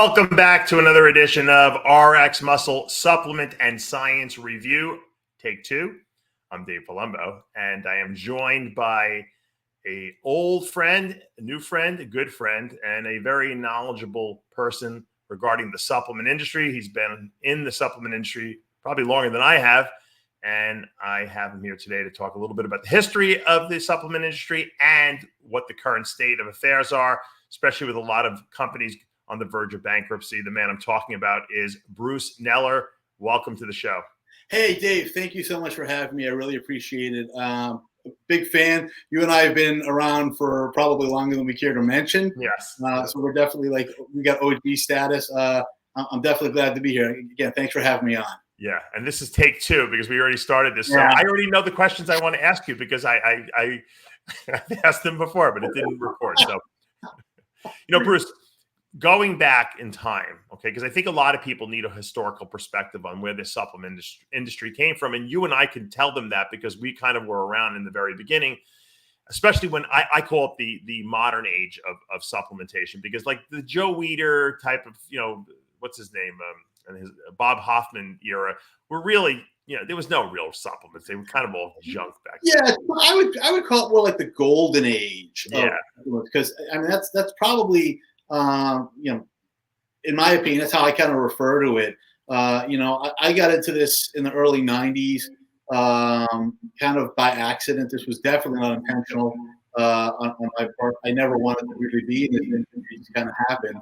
Welcome back to another edition of RX Muscle Supplement and Science Review, Take Two. I'm Dave Palumbo, and I am joined by an old friend, a new friend, a good friend, and a very knowledgeable person regarding the supplement industry. He's been in the supplement industry probably longer than I have, and I have him here today to talk a little bit about the history of the supplement industry and what the current state of affairs are, especially with a lot of companies on the verge of bankruptcy. The man I'm talking about is Bruce Kneller. Welcome to the show. Hey, Dave. Thank you so much for having me. I really appreciate it. Big fan. You and I have been around for probably longer than we care to mention. Yes. So we're definitely we got OG status. I'm definitely glad to be here. Again, thanks for having me on. Yeah, and this is take two because we already started this. So Yeah. I already know the questions I want to ask you because I asked them before, but it didn't record. So, Bruce, going back in time, okay, because I think a lot of people need a historical perspective on where the supplement industry came from. And you and I can tell them that because we kind of were around in the very beginning, especially when I call it the modern age of supplementation, because like the Joe Weider type of, what's his name? And his Bob Hoffman era were really, there was no real supplements. They were kind of all junk back then. Yeah, I would call it more like the golden age. Yeah. Because I mean that's probably in my opinion, that's how I kind of refer to it. I got into this in the early 90s, kind of by accident. This was definitely not intentional on my part. I never wanted to really be in this. It just kind of happened.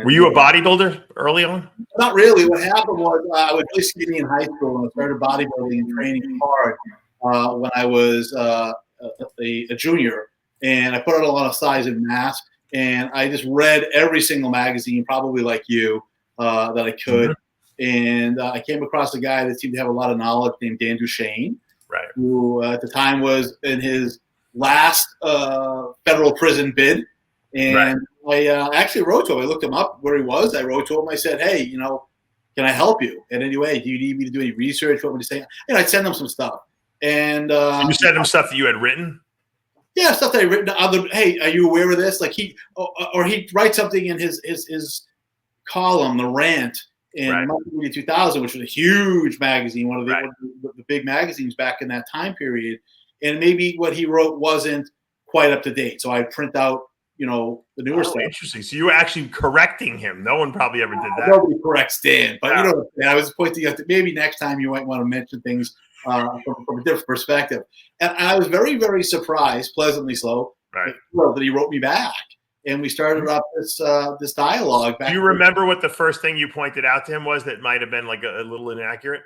Were you a bodybuilder early on? Not really. What happened was I was really skinny in high school and I started bodybuilding and training hard when I was a junior. And I put on a lot of size and mass. And I just read every single magazine, probably like you, that I could. Mm-hmm. And I came across a guy that seemed to have a lot of knowledge named Dan Duchaine, right? Who at the time was in his last federal prison bid. And right. I actually wrote to him. I looked him up where he was. I wrote to him. I said, hey, can I help you in any way? Do you need me to do any research? What would you say? I'd send him some stuff. And you sent him stuff that you had written? Yeah, stuff that I written. Hey, are you aware of this? Like he'd write something in his column, The Rant, in Bankruptcy 2000, which was a huge magazine, one of the big magazines back in that time period. And maybe what he wrote wasn't quite up to date. So I'd print out, the newer stuff. Interesting. So you were actually correcting him. No one probably ever did that. Nobody corrects Dan, but I was pointing out that maybe next time you might want to mention things from a different perspective. And I was very, very surprised, pleasantly so, that he wrote me back. And we started up this dialogue. Do you remember what the first thing you pointed out to him was that might have been like a little inaccurate?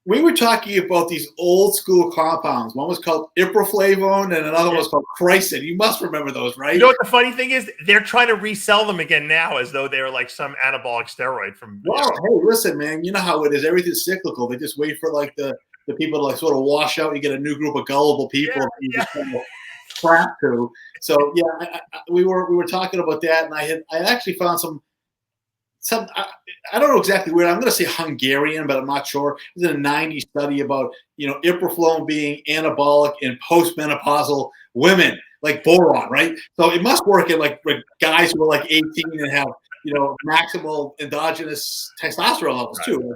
We were talking about these old school compounds. One was called iproflavone and another one was called Chrysin. You must remember those, right? You know what the funny thing is? They're trying to resell them again now as though they're like some anabolic steroid from. Wow. Hey, listen, man, you know how it is. Everything's cyclical. They just wait for like the people to like sort of wash out. You get a new group of gullible people just kind of crap to. So yeah, we were talking about that, and I actually found some. I don't know exactly where. I'm going to say Hungarian, but I'm not sure. It was a 90s study about iproflavone being anabolic in postmenopausal women, like boron, right? So it must work in like guys who are like 18 and have maximal endogenous testosterone levels too.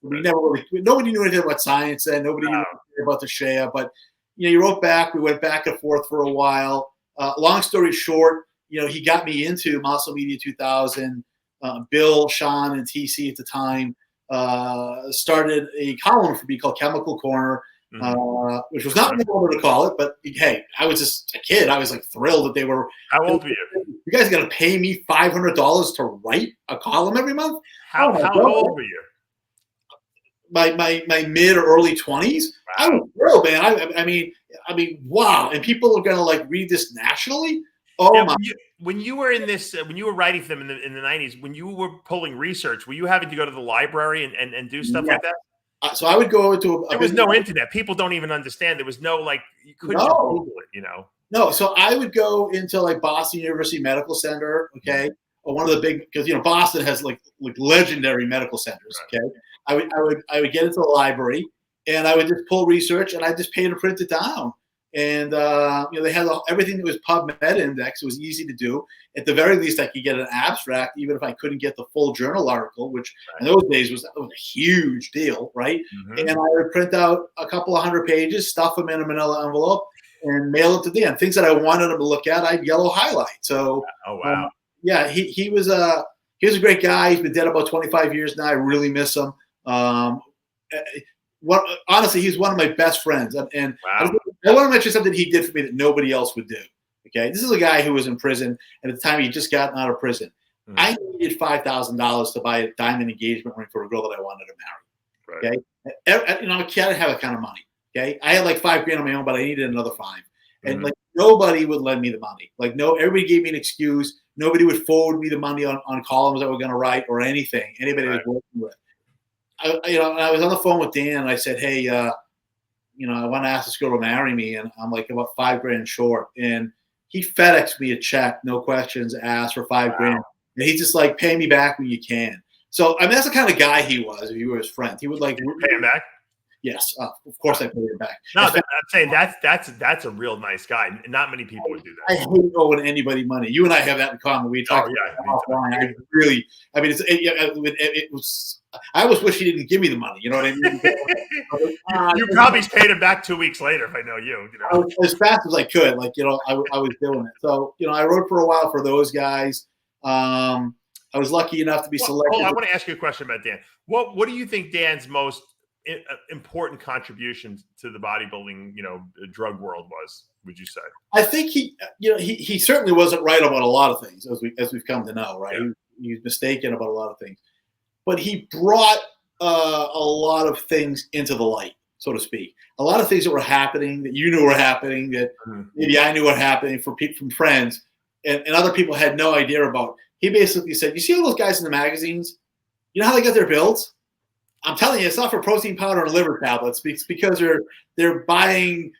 We never nobody knew anything about science then. Nobody knew anything about the Shea. But you wrote back. We went back and forth for a while. Long story short, he got me into Muscle Media 2000. Bill, Sean, and TC at the time started a column for me called Chemical Corner, which was not what I wanted to call it, but hey, I was just a kid. I was like thrilled that they were. How old were you? You guys got to pay me $500 to write a column every month? How old were you? My mid or early 20s. Wow. I was thrilled, man. I mean, wow! And people are gonna like read this nationally. Oh my! When you were in this, when you were writing for them in the 90s, when you were pulling research, were you having to go to the library and do stuff like that? So I would go into there was no internet. People don't even understand. There was no you couldn't just Google it, No, so I would go into like Boston University Medical Center, okay, or one of the big because Boston has like legendary medical centers, okay. I would get into the library and I would just pull research and I just pay to print it down. And they had everything that was PubMed index. It was easy to do. At the very least, I could get an abstract, even if I couldn't get the full journal article, which in those days was a huge deal, right? And I would print out a couple of 100 pages, stuff them in a manila envelope, and mail it to Dan. Things that I wanted him to look at, I'd yellow highlight. So, yeah, he was a great guy. He's been dead about 25 years now. I really miss him. Honestly, he's one of my best friends. And I want to mention something he did for me that nobody else would do. Okay, this is a guy who was in prison, and at the time he had just gotten out of prison. I needed $5,000 to buy a diamond engagement ring for a girl that I wanted to marry. Okay, I'm a kid. I didn't have that kind of money. Okay, I had like $5,000 on my own, but I needed another $5,000. And like nobody would lend me the money. Like everybody gave me an excuse. Nobody would forward me the money on columns that we're going to write or anything. Anybody I was working with. I was on the phone with Dan, and I said, hey, I want to ask this girl to marry me, and I'm like about $5,000 short. And he FedExed me a check, no questions asked, for $5,000. And he's just like, pay me back when you can. So I mean, that's the kind of guy he was. If you were his friend, he would like pay him back. Yes, of course I paid him back. No, I'm saying that's a real nice guy. Not many people would do that. I hate owing anybody money. You and I have that in common. We talked about offline. It was. I always wish he didn't give me the money. You know what I mean? You probably paid him back 2 weeks later, if I know you. As fast as I could. I was doing it. So I wrote for a while for those guys. I was lucky enough to be selected. I want to ask you a question about Dan. What do you think Dan's most important contribution to the bodybuilding, drug world was? Would you say? I think he certainly wasn't right about a lot of things, as we've come to know. Right, he's mistaken about a lot of things, but he brought a lot of things into the light, so to speak. A lot of things that were happening that you knew were happening, that maybe I knew were happening from friends, and other people had no idea about. He basically said, "You see all those guys in the magazines? You know how they get their builds? I'm telling you, it's not for protein powder and liver tablets. It's because they're buying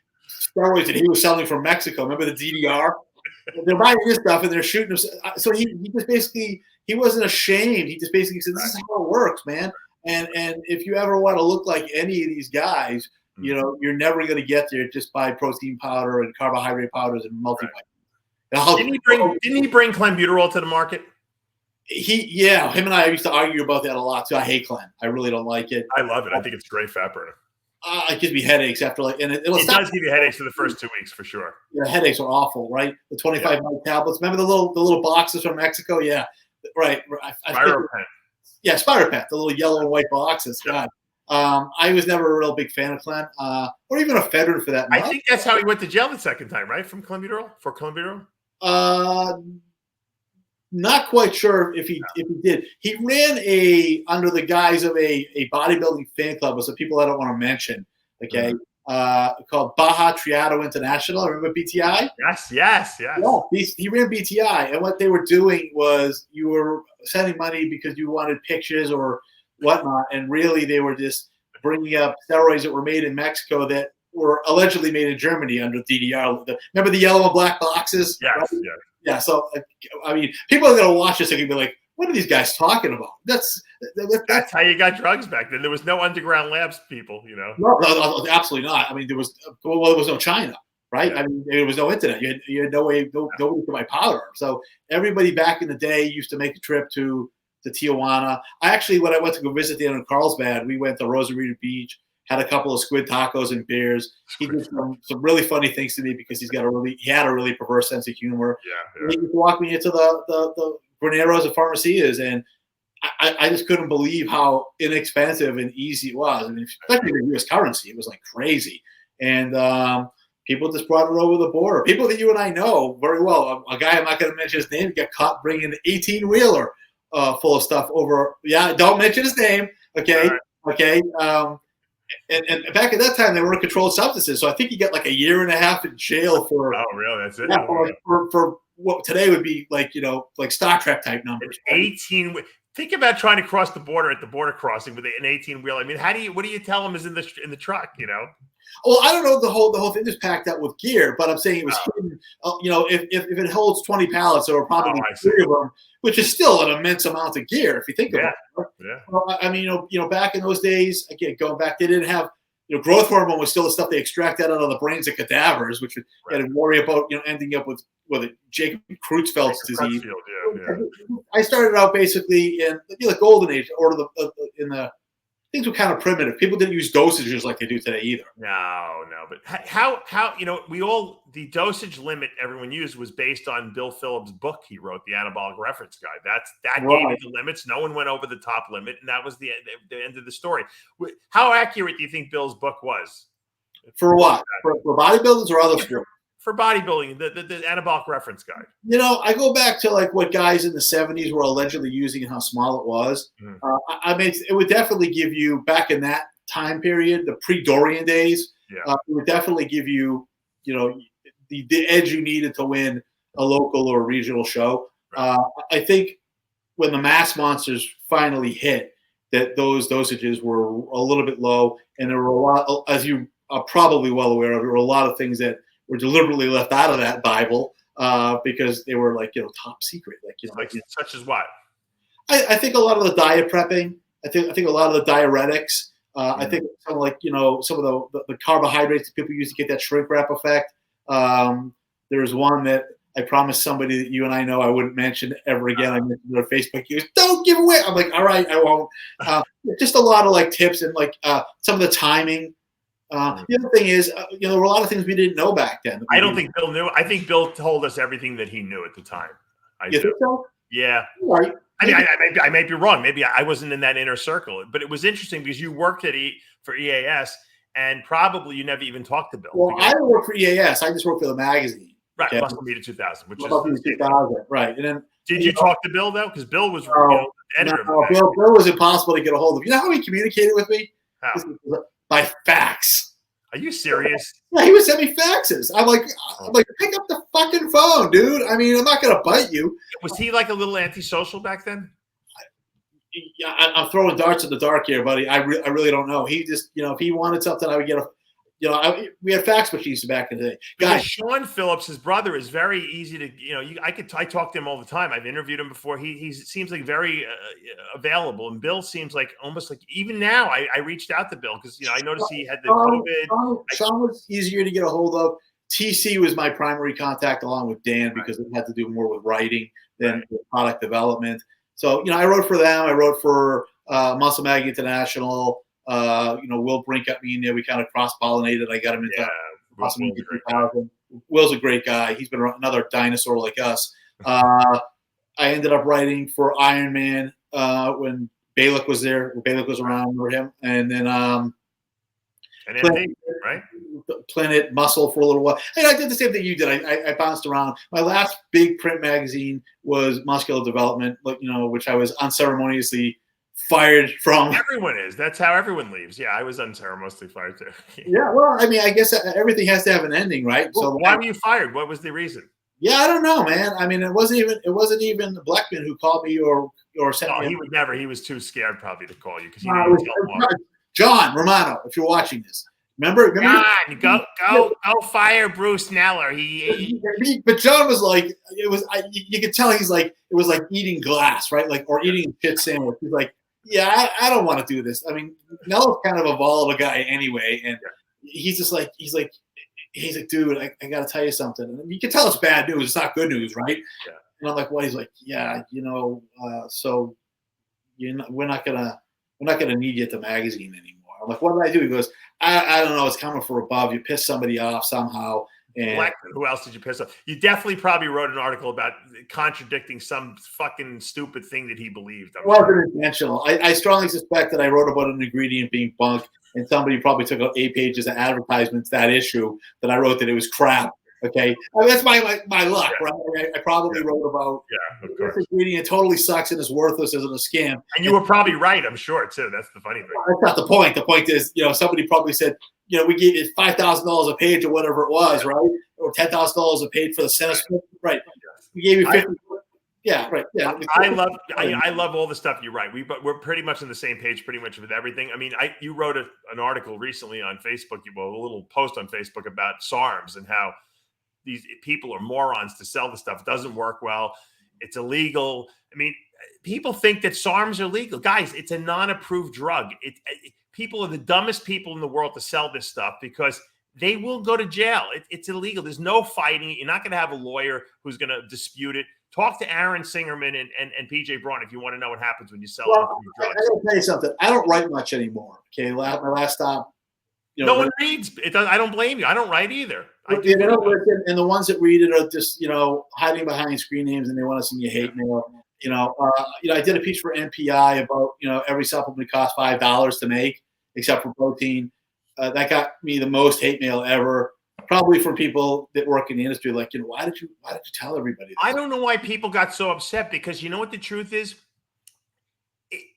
steroids that he was selling from Mexico. Remember the DDR? They're buying this stuff and they're shooting them." So he just basically, he wasn't ashamed. He just basically said, "This is how it works, man. And if you ever want to look like any of these guys, you're never going to get there just by protein powder and carbohydrate powders and multivitamins." Didn't he bring clenbuterol to the market? Him and I used to argue about that a lot too. I hate Clen. I really don't like it. I love it. I think it's a great fat burner. It gives me headaches after it does give you headaches for the first 2 weeks for sure. Yeah, headaches are awful, right? The 25 mg tablets. Remember the little boxes from Mexico? Yeah, right. Spiropent. Yeah, Spiropent, the little yellow and white boxes. Yeah. God. I was never a real big fan of Clen, or even ephedrine for that matter. I think that's how he went to jail the second time, right? For clenbuterol? Not quite sure if he did. He ran under the guise of a bodybuilding fan club with some people I don't want to mention. Okay, called Baja Triado International. Remember BTI? Yes. Yeah, he ran BTI, and what they were doing was you were sending money because you wanted pictures or whatnot, and really they were just bringing up steroids that were made in Mexico that were allegedly made in Germany under DDR. Remember the yellow and black boxes? Yes, right? Yeah, so I mean, people are going to watch this and be like, "What are these guys talking about?" That's how you got drugs back then. There was no underground labs, people. No, absolutely not. I mean, there was no China, right? Yeah. I mean, there was no internet. You had no way, nobody could buy powder. So everybody back in the day used to make a trip to Tijuana. When I went to go visit Dan in Carlsbad, we went to Rosarito Beach. Had a couple of squid tacos and beers. He did some really funny things to me because he had a really perverse sense of humor. Yeah. He just walked me into the Graneros and Pharmacias, and I just couldn't believe how inexpensive and easy it was. I mean, especially the U.S. currency, it was like crazy. And people just brought it over the border. People that you and I know very well. A guy I'm not going to mention his name got caught bringing an 18-wheeler full of stuff over. Yeah, don't mention his name. Okay, right. Okay. And back at that time, they weren't controlled substances, so I think you get like a year and a half in jail for. Oh, really? That's it. Yeah, for what today would be like Star Trek type numbers. 18. Think about trying to cross the border at the border crossing with an 18-wheel. I mean, what do you tell them is in the truck? Well, I don't know. The whole thing is packed out with gear, but I'm saying it was hidden. If it holds 20 pallets, there were probably 3 of them, which is still an immense amount of gear if you think about it. Yeah. Well, I mean, back in those days, again, going back, they didn't have growth hormone was still the stuff they extracted out of the brains of cadavers, which you had to worry about, ending up with Jacob Creutzfeldt's disease. I started out basically in the golden age, or in the things were kind of primitive. People didn't use dosages like they do today either. No. But how the dosage limit everyone used was based on Bill Phillips' book he wrote, the Anabolic Reference Guide. That gave you the limits. No one went over the top limit, and that was the end of the story. How accurate do you think Bill's book was? For what? For bodybuilders or other sports? For bodybuilding, the Anabolic Reference Guide. I go back to like what guys in the 70s were allegedly using and how small it was. It would definitely give you, back in that time period, the pre-Dorian days, it would definitely give you, the edge you needed to win a local or regional show. I think when the mass monsters finally hit, that those dosages were a little bit low, and there were a lot, as you are probably well aware of, there were a lot of things that were deliberately left out of that Bible because they were top secret. Such as what? I think a lot of the diet prepping. I think a lot of the diuretics. I think some of the carbohydrates that people use to get that shrink wrap effect. There's one that I promised somebody that you and I know I wouldn't mention ever again. I mentioned their Facebook use. Don't give away. I'm like, all right, I won't. Just a lot of tips and some of the timing. The other thing is, there were a lot of things we didn't know back then. I don't think Bill knew. I think Bill told us everything that he knew at the time. You think so? Yeah. Right. I mean, I might be wrong. Maybe I wasn't in that inner circle, but it was interesting because you worked for EAS, and probably you never even talked to Bill. Well, I didn't work for EAS. I just worked for the magazine. Right. Muscle Media 2000, which is 2000. Right. And then did you talk to Bill though? Because Bill was editor. No, Bill was impossible to get a hold of. You know how he communicated with me? How? By fax. Are you serious? Yeah, he would send me faxes. I'm like, pick up the fucking phone, dude. I mean, I'm not gonna bite you. Was he like a little antisocial back then? Yeah, I'm throwing darts in the dark here, buddy. I really don't know. He just, if he wanted something, I would get we had fax machines back in the day. Guys, Sean Phillips, his brother, is very easy to, I talk to him all the time. I've interviewed him before. He seems like very available, and Bill seems like almost like, even now, I reached out to Bill because I noticed he had the COVID. Sean was easier to get a hold of. TC was my primary contact, along with Dan, because it had to do more with writing than with product development. So I wrote for them. I wrote for Muscle Mag International. Will Brink got me in there. We kind of cross-pollinated. I got him into Muscle Mag 2000. Will's a great guy. He's been another dinosaur like us. I ended up writing for IRONMAG when Balick was there. Balick was around for him. And then Planet Muscle for a little while. And I did the same thing you did. I bounced around. My last big print magazine was Muscular Development, which I was unceremoniously fired from. Everyone is. That's how everyone leaves. Yeah, I was unceremoniously fired too. Yeah, well, I mean, I guess everything has to have an ending, right? Well, so why were you fired? What was the reason? Yeah, I don't know, man. I mean, it wasn't even Blackman who called me or sent me. He would never. He was too scared probably to call you because he didn't tell him. John Romano, if you're watching this. Remember? John, go fire Bruce Kneller. But John was like, you could tell he's like, it was like eating glass, right? Or eating a shit sandwich. He's like, yeah, I don't want to do this. I mean, Kneller's kind of a volatile guy anyway, and he's just like, he's like, dude, I got to tell you something. And you can tell it's bad news. It's not good news, right? Yeah. And I'm like, what? He's like, yeah, so we're not gonna need you at the magazine anymore. I'm like, what did I do? He goes, I don't know. It's coming from above. You pissed somebody off somehow. And who else did you piss off? You definitely probably wrote an article about contradicting some fucking stupid thing that he believed. It wasn't intentional. I strongly suspect that I wrote about an ingredient being bunk, and somebody probably took out 8 pages of advertisements that issue that I wrote that it was crap. Okay, I mean, that's my luck, right? I probably wrote about this ingredient totally sucks and is worthless as a scam. And you were probably right, I'm sure too. That's the funny thing. That's not the point. The point is, somebody probably said, we gave you $5,000 a page or whatever it was, right? Or $10,000 a page for the Senate, right? We gave you 50. Yeah, right. Yeah, I love all the stuff you write. We're pretty much on the same page, pretty much with everything. I mean, you wrote an article recently on Facebook, a little post on Facebook about Sarms and how these people are morons to sell the stuff. It doesn't work well. It's illegal. I mean, people think that Sarms are legal. Guys, it's a non-approved drug. people are the dumbest people in the world to sell this stuff because they will go to jail. It's illegal. There's no fighting. You're not going to have a lawyer who's going to dispute it. Talk to Aaron Singerman and PJ Braun if you want to know what happens when you sell drugs. I got to tell you something. I don't write much anymore. Okay, my last stop. No one reads. It does. I don't blame you. I don't write either. And the ones that read it are just hiding behind screen names and they want to send you hate mail. I did a piece for NPI about every supplement costs $5 to make except for protein. That got me the most hate mail ever, probably from people that work in the industry. Like, why did you tell everybody that? I don't know why people got so upset because you know what the truth is?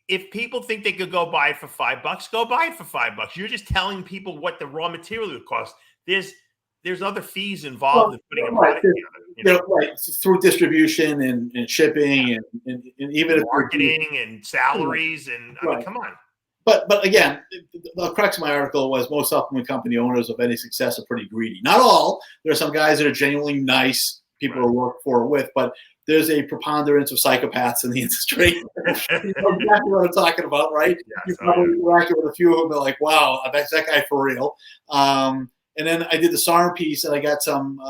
If people think they could go buy it for $5, go buy it for $5. You're just telling people what the raw material would cost. There's other fees involved in putting a product together. Right, through distribution and shipping and even marketing and salaries and I mean, come on. But again, the crux of my article was most supplement company owners of any success are pretty greedy. Not all. There are some guys that are genuinely nice people to work for with, but there's a preponderance of psychopaths in the industry. You know exactly what I'm talking about, right? Yes, you probably interacted with a few of them. They're like, wow, that's that guy for real. And then I did the Sarm piece, and I got some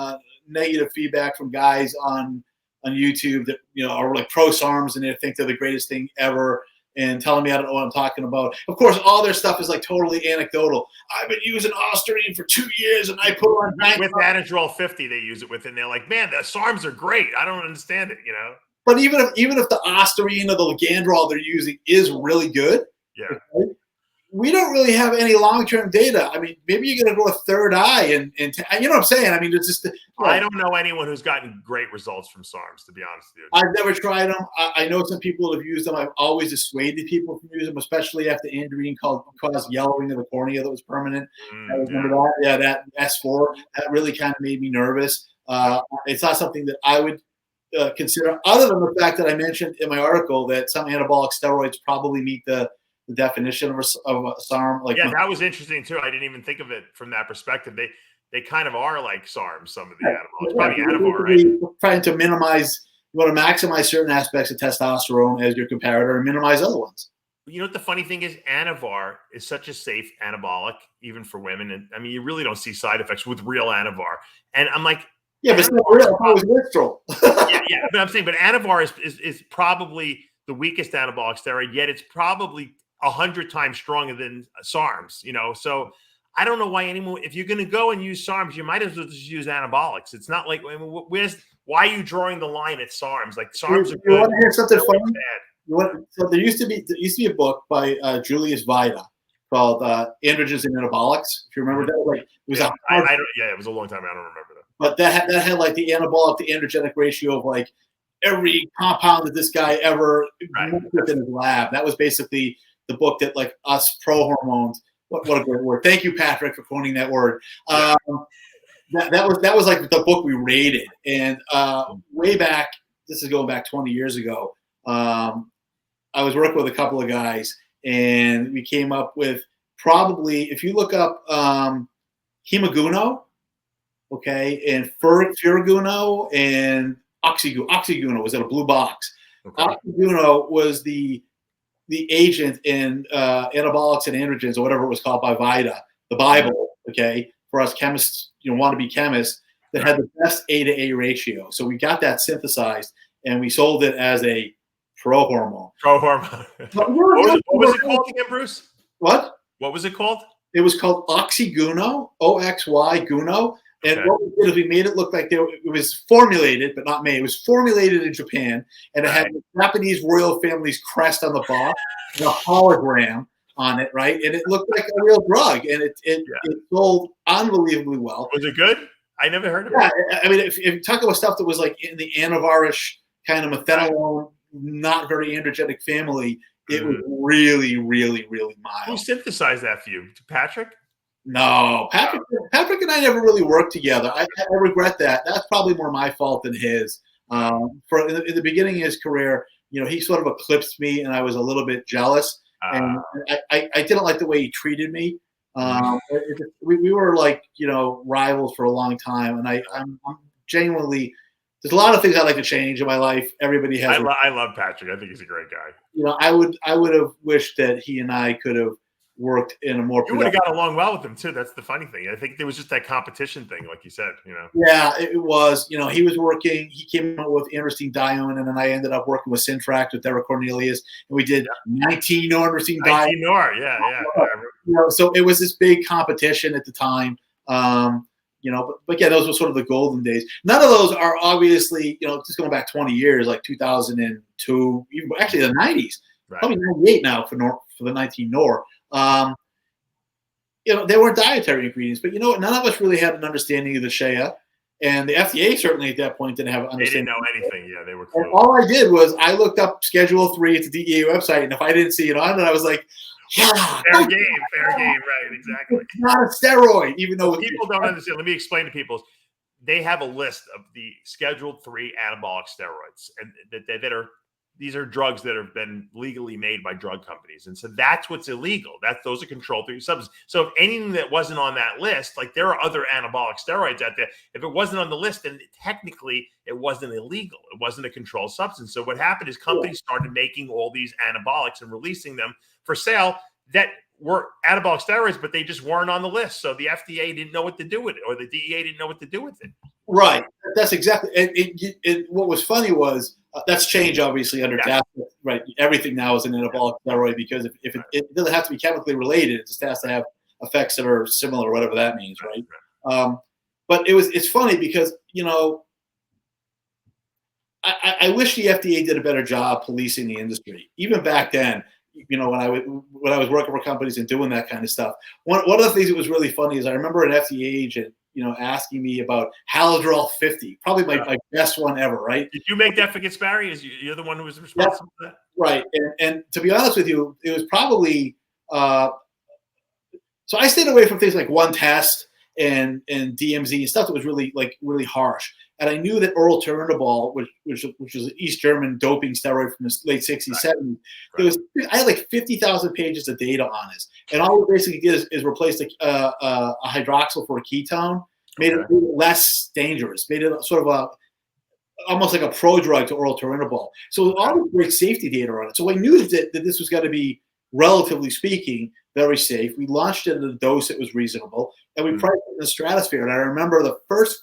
negative feedback from guys on YouTube that are like pro Sarms, and they think they're the greatest thing ever, and telling me I don't know what I'm talking about. Of course, all their stuff is like totally anecdotal. I've been using Ostarine for 2 years, and I put on with Anadrol 50. They use it with, and they're like, man, the Sarms are great. I don't understand it, But even if the Ostarine or the Legandrol they're using is really good, okay, we don't really have any long-term data. I mean, maybe you're going to go a third eye and you know what I'm saying? I mean, it's just. I don't know anyone who's gotten great results from Sarms, to be honest with you. I've never tried them. I know some people that have used them. I've always dissuaded people from using them, especially after androgen caused yellowing of the cornea that was permanent. I remember that. Yeah, that S4. That really kind of made me nervous. It's not something that I would consider, other than the fact that I mentioned in my article that some anabolic steroids probably meet the definition of a SARM. That was interesting too. I didn't even think of it from that perspective. They kind of are like SARMs, some of the animals. Probably Anavar, right? Trying to minimize, you want to maximize certain aspects of testosterone as your comparator and minimize other ones. You know what the funny thing is? Anavar is such a safe anabolic, even for women. And I mean, you really don't see side effects with real Anavar. And I'm like, yeah, but it's not real. It's always literal. yeah. But I'm saying, but Anavar is probably the weakest anabolic steroid, yet it's probably 100 times stronger than SARMs, So I don't know why anyone, if you're going to go and use SARMs, you might as well just use anabolics. It's not like, why are you drawing the line at SARMs? Like SARMs are good. You want to hear something funny? So there used to be a book by Julius Vida called Androgens and Anabolics. If you remember that, it was it was a long time. I don't remember that. But that had like the anabolic to androgenic ratio of like every compound that this guy ever worked in his lab. That was basically the book that like us pro hormones. What a great word! Thank you, Patrick, for coining that word. That was like the book we rated, and way back. This is going back 20 years ago. I was working with a couple of guys, and we came up with probably, if you look up Hemaguno, okay, and Furaguno and Oxyguno was in a blue box. Okay. Oxyguno was the agent in anabolics and androgens, or whatever it was called by Vida, the Bible, okay, for us chemists, wannabe chemists, that had the best A to A ratio. So we got that synthesized, and we sold it as a pro hormone. What was it called again, Bruce? What? What was it called? It was called Oxyguno, OXY Guno. And what we did is we made it look like it was formulated, but not made. It was formulated in Japan, and it had the Japanese royal family's crest on the box, and a hologram on it, right? And it looked like a real drug, and it sold unbelievably well. Was it good? I never heard of it. I mean, if you talk about stuff that was like in the Anavarish kind of methanol, not very androgenic family, it was really, really, really mild. Who synthesized that for you? Patrick? No, Patrick and I never really worked together. I regret that. That's probably more my fault than his. In the beginning of his career, he sort of eclipsed me, and I was a little bit jealous. And I didn't like the way he treated me. We were like rivals for a long time, and I'm genuinely. There's a lot of things I'd like to change in my life. Everybody has. I love Patrick. I think he's a great guy. I would have wished that he and I could have worked in a more You would have got along well with him too. That's the funny thing. I think there was just that competition thing, like you said. Yeah, it was. He was working. He came out with Interesting Diamond, and then I ended up working with Syntract with Derek Cornelius, and we did 19 Interesting Diamond. 19 Nor, yeah. So it was this big competition at the time. But yeah, those were sort of the golden days. None of those are obviously, just going back 20 years, like 2002, actually the 90s, probably 98 now for the 19 Nor. They weren't dietary ingredients, but none of us really had an understanding of the shea, and the FDA certainly at that point didn't have an understanding. They didn't know anything. Yeah, they were clueless. All I did was I looked up Schedule 3 at the DEA website, and if I didn't see it on it, I was like, yeah, fair game, right? Exactly. It's not a steroid, even though people don't understand. Let me explain to people. They have a list of the Schedule 3 anabolic steroids, and these are drugs that have been legally made by drug companies, and so that's what's illegal. Those are controlled through substances. So if anything that wasn't on that list, like there are other anabolic steroids out there, if it wasn't on the list, then technically it wasn't illegal. It wasn't a controlled substance. So what happened is companies started making all these anabolics and releasing them for sale that were anabolic steroids, but they just weren't on the list. So the FDA didn't know what to do with it, or the DEA didn't know what to do with it. Right. That's exactly. And what was funny was that's changed obviously under DAPA. Right. Everything now is an anabolic steroid because if it doesn't have to be chemically related, it just has to have effects that are similar, whatever that means, right? But it's funny because I wish the FDA did a better job policing the industry. Even back then, when I was working for companies and doing that kind of stuff. One of the things that was really funny is I remember an FDA agent, asking me about Haladrol 50, probably my best one ever, right? Did you make that for Gaspari? You're the one who was responsible for that? Right. And to be honest with you, it was probably so I stayed away from things like One Test and DMZ and stuff that was really harsh. And I knew that oral Turinabol, which was an East German doping steroid from the late 60s, 70s, I had like 50,000 pages of data on this. And all it basically did is replace a hydroxyl for a ketone, made it less dangerous, made it sort of almost like a prodrug to oral Turinabol. So all the great safety data on it. So I knew that this was going to be, relatively speaking, very safe. We launched it at a dose that was reasonable, and we priced it in the stratosphere. And I remember the first,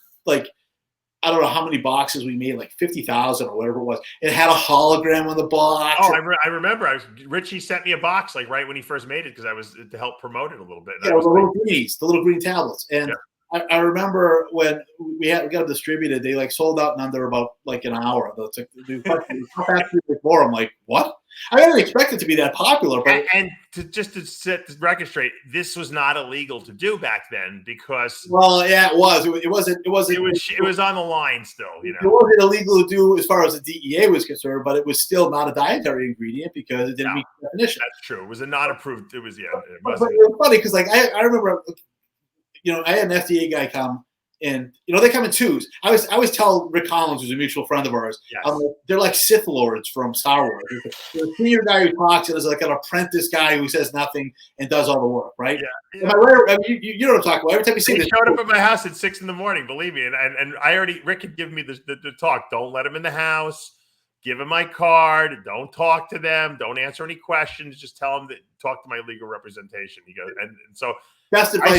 I don't know how many boxes we made, like 50,000 or whatever it was. It had a hologram on the box. Oh, I remember. Richie sent me a box right when he first made it because I was to help promote it a little bit. Yeah, the little green tablets. And I remember when we got them distributed, they sold out in under about an hour. I'm like, what? I didn't expect it to be that popular. But just to set the record straight, this was not illegal to do back then because. Well, yeah, it was. It wasn't. It was on the line still. It wasn't illegal to do as far as the DEA was concerned, but it was still not a dietary ingredient because it didn't meet the definition. That's true. It was a not approved. It was It but it was funny because I remember. I had an FDA guy come, and they come in twos. I always tell Rick Collins, who's a mutual friend of ours, they're like Sith Lords from Star Wars. There's a senior guy who talks, and there's an apprentice guy who says nothing and does all the work, right? Yeah. Am I right? You know what I'm talking about. Every time you see this, showed up at my house at 6 a.m, believe me, and Rick had given me the talk. Don't let him in the house. Give him my card. Don't talk to them. Don't answer any questions. Just tell them that talk to my legal representation. He goes, and so. I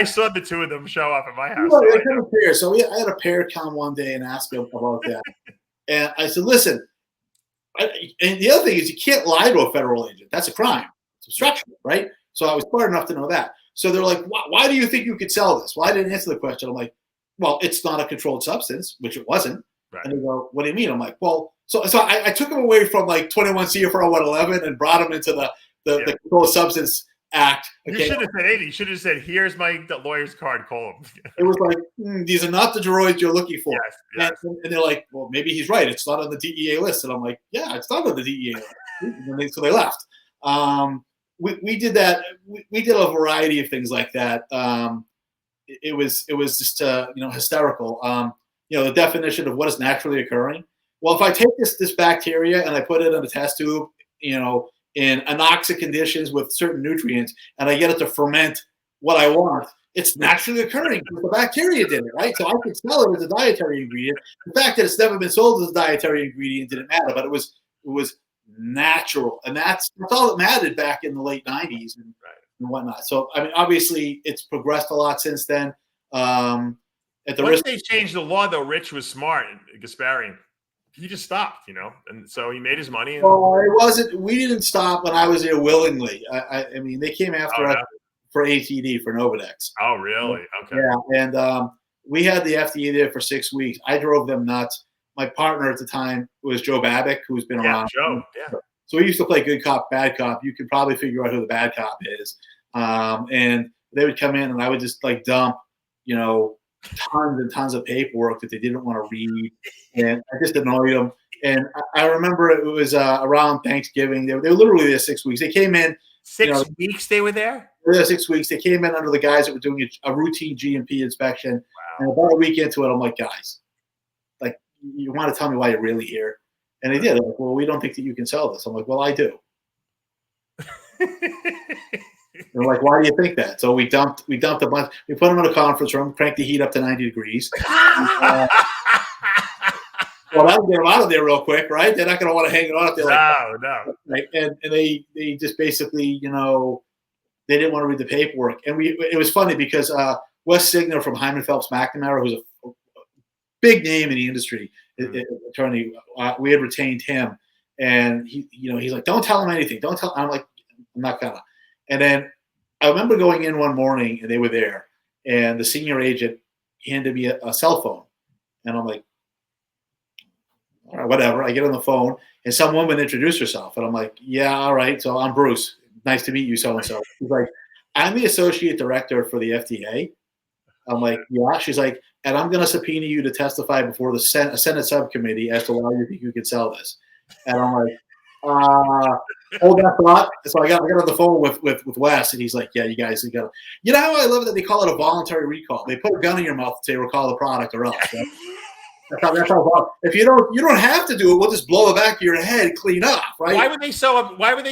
saw the two of them show up at my house. So I had a pair come one day and ask them about that. And I said, listen, and the other thing is you can't lie to a federal agent. That's a crime. It's obstruction, right? So I was smart enough to know that. So they're like, why do you think you could sell this? Well, I didn't answer the question. I'm like, well, it's not a controlled substance, which it wasn't. Right. And they go, what do you mean? I'm like, well, so I took them away from 21 CFR 111 and brought them into the controlled substance Act. Okay. You should have said 80. You should have said, here's my lawyer's card, call him. It was like, these are not the droids you're looking for. Yes. And they're like, well, maybe he's right. It's not on the DEA list. And I'm like, yeah, it's not on the DEA list. So they left. We did that. We did a variety of things like that. It was just, hysterical. The definition of what is naturally occurring. Well, if I take this bacteria and I put it in a test tube, in anoxic conditions with certain nutrients, and I get it to ferment what I want, it's naturally occurring because the bacteria did it, right? So I could sell it as a dietary ingredient. The fact that it's never been sold as a dietary ingredient didn't matter, but it was natural, and that's all that mattered back in the late 90s. And and whatnot. So, I mean, obviously, it's progressed a lot since then. At the Once they changed the law, though, Rich was smart. Gasparian, he just stopped, and so he made his money. And well, it wasn't. We didn't stop when I was there willingly. I mean, they came after us for ATD for Novadex. Oh, really? Okay. Yeah, and we had the FDA there for 6 weeks. I drove them nuts. My partner at the time was Joe Babick, who's been around. Joe. Yeah. So we used to play good cop, bad cop. You could probably figure out who the bad cop is. And they would come in, and I would just like dump, tons and tons of paperwork that they didn't want to read, and I just annoyed them. And I remember it was around Thanksgiving. They were literally there 6 weeks. They came in 6 weeks. They were there. They were there 6 weeks. They came in under the guys that were doing a routine GMP inspection. Wow. And about a week into it, I'm like, guys, like, you want to tell me why you're really here? And they did. They're like, well, we don't think that you can sell this. I'm like, well, I do. They're like, why do you think that? So we dumped a bunch. We put them in a conference room, cranked the heat up to 90 degrees. Well, that'll get them out of there real quick, right? They're not going to want to hang on if they're no. Right? And they just basically, they didn't want to read the paperwork. And it was funny because Wes Signer from Hyman Phelps McNamara, who's a big name in the industry, attorney, we had retained him, and he's like, don't tell him anything. Don't tell. I'm like, I'm not gonna. And then I remember going in one morning, and they were there, and the senior agent handed me a cell phone, and I'm like, all right, whatever. I get on the phone, and some woman introduced herself, and I'm like, yeah, all right. So I'm Bruce. Nice to meet you, so and so. She's like, I'm the associate director for the FDA. I'm like, yeah. She's like, and I'm going to subpoena you to testify before the Senate subcommittee as to why you think you can sell this. And I'm like, hold that thought. So I got on the phone with Wes, and he's like, yeah, you guys got to. How I love that they call it a voluntary recall. They put a gun in your mouth and say recall the product or else. Right? That's how. If you don't have to do it, we'll just blow the back of your head clean up, right? Why were they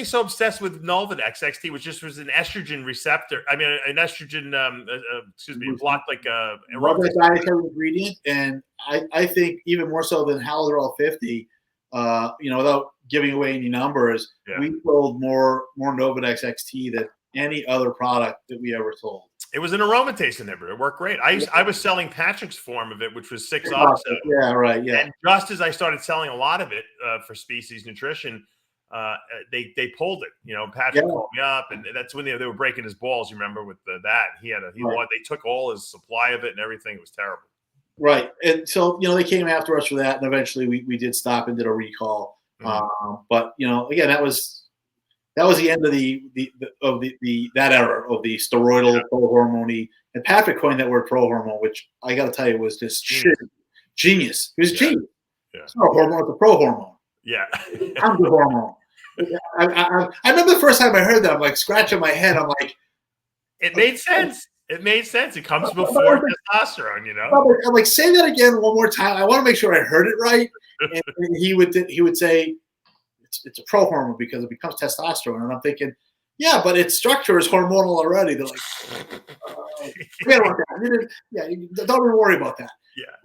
so obsessed with Nolvadex XT, which just was an estrogen receptor? I mean, an estrogen. Blocked like a dietary ingredient, and I think even more so than Haldol 50. Without giving away any numbers, we sold more Nolvadex XT than any other product that we ever sold. It was an aromatase inhibitor. It worked great. I was selling Patrick's form of it, which was 6-oxo. Yeah, right. Yeah. And just as I started selling a lot of it for Species Nutrition, they pulled it. Patrick called me up, and that's when they were breaking his balls. You remember with that they took all his supply of it and everything. It was terrible. Right, and so they came after us for that, and eventually we did stop and did a recall. Mm-hmm. But again, that was the end of that era of the steroidal pro-hormone. And Patrick coined that word pro-hormone, which I got to tell you was just genius. It was genius. Yeah. It's not a hormone; it's a pro-hormone. Yeah, I'm the hormone. I remember the first time I heard that, I'm like scratching my head. I'm like, it made sense. It made sense. It comes before testosterone, I'm like, say that again one more time. I want to make sure I heard it right. And he would say, it's a pro-hormone because it becomes testosterone. And I'm thinking, yeah, but its structure is hormonal already. They're like, forget about that. Don't even worry about that. Yeah.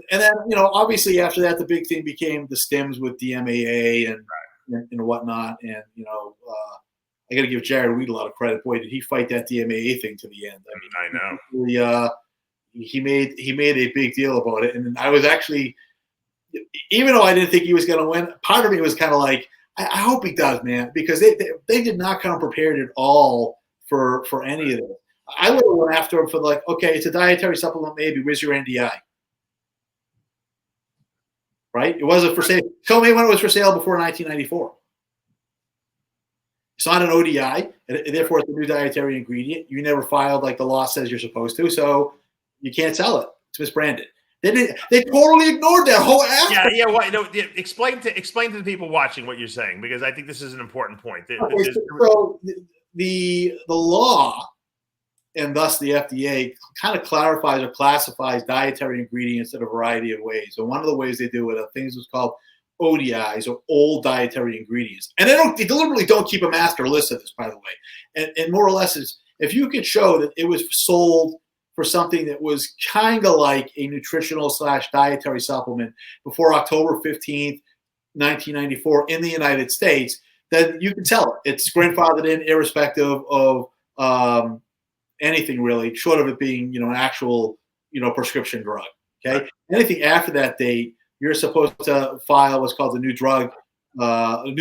And then, obviously after that, the big thing became the stims with DMAA and whatnot. And, I got to give Jared Weed a lot of credit. Boy, did he fight that DMAA thing to the end. I know. He made a big deal about it. And I was actually, even though I didn't think he was going to win, part of me was kind of like, I hope he does, man, because they did not come prepared at all for any of this. I would have went after him for like, okay, it's a dietary supplement, maybe. Where's your NDI? Right? It wasn't for sale. Tell me when it was for sale before 1994. It's not an ODI, and therefore it's a new dietary ingredient. You never filed like the law says you're supposed to, so you can't sell it. It's misbranded. They totally ignored that whole aspect. Yeah. Well, explain to the people watching what you're saying, because I think this is an important point. So the law, and thus the FDA, kind of clarifies or classifies dietary ingredients in a variety of ways. And one of the ways they do it are things that's called ODIs, or old dietary ingredients. And they deliberately don't keep a master list of this, by the way. And more or less, is if you could show that it was sold for something that was kind of like a nutritional / dietary supplement before October 15th, 1994 in the United States, then you can sell it. It's grandfathered in irrespective of anything really, short of it being, an actual, prescription drug. Okay. Right. Anything after that date, you're supposed to file what's called a new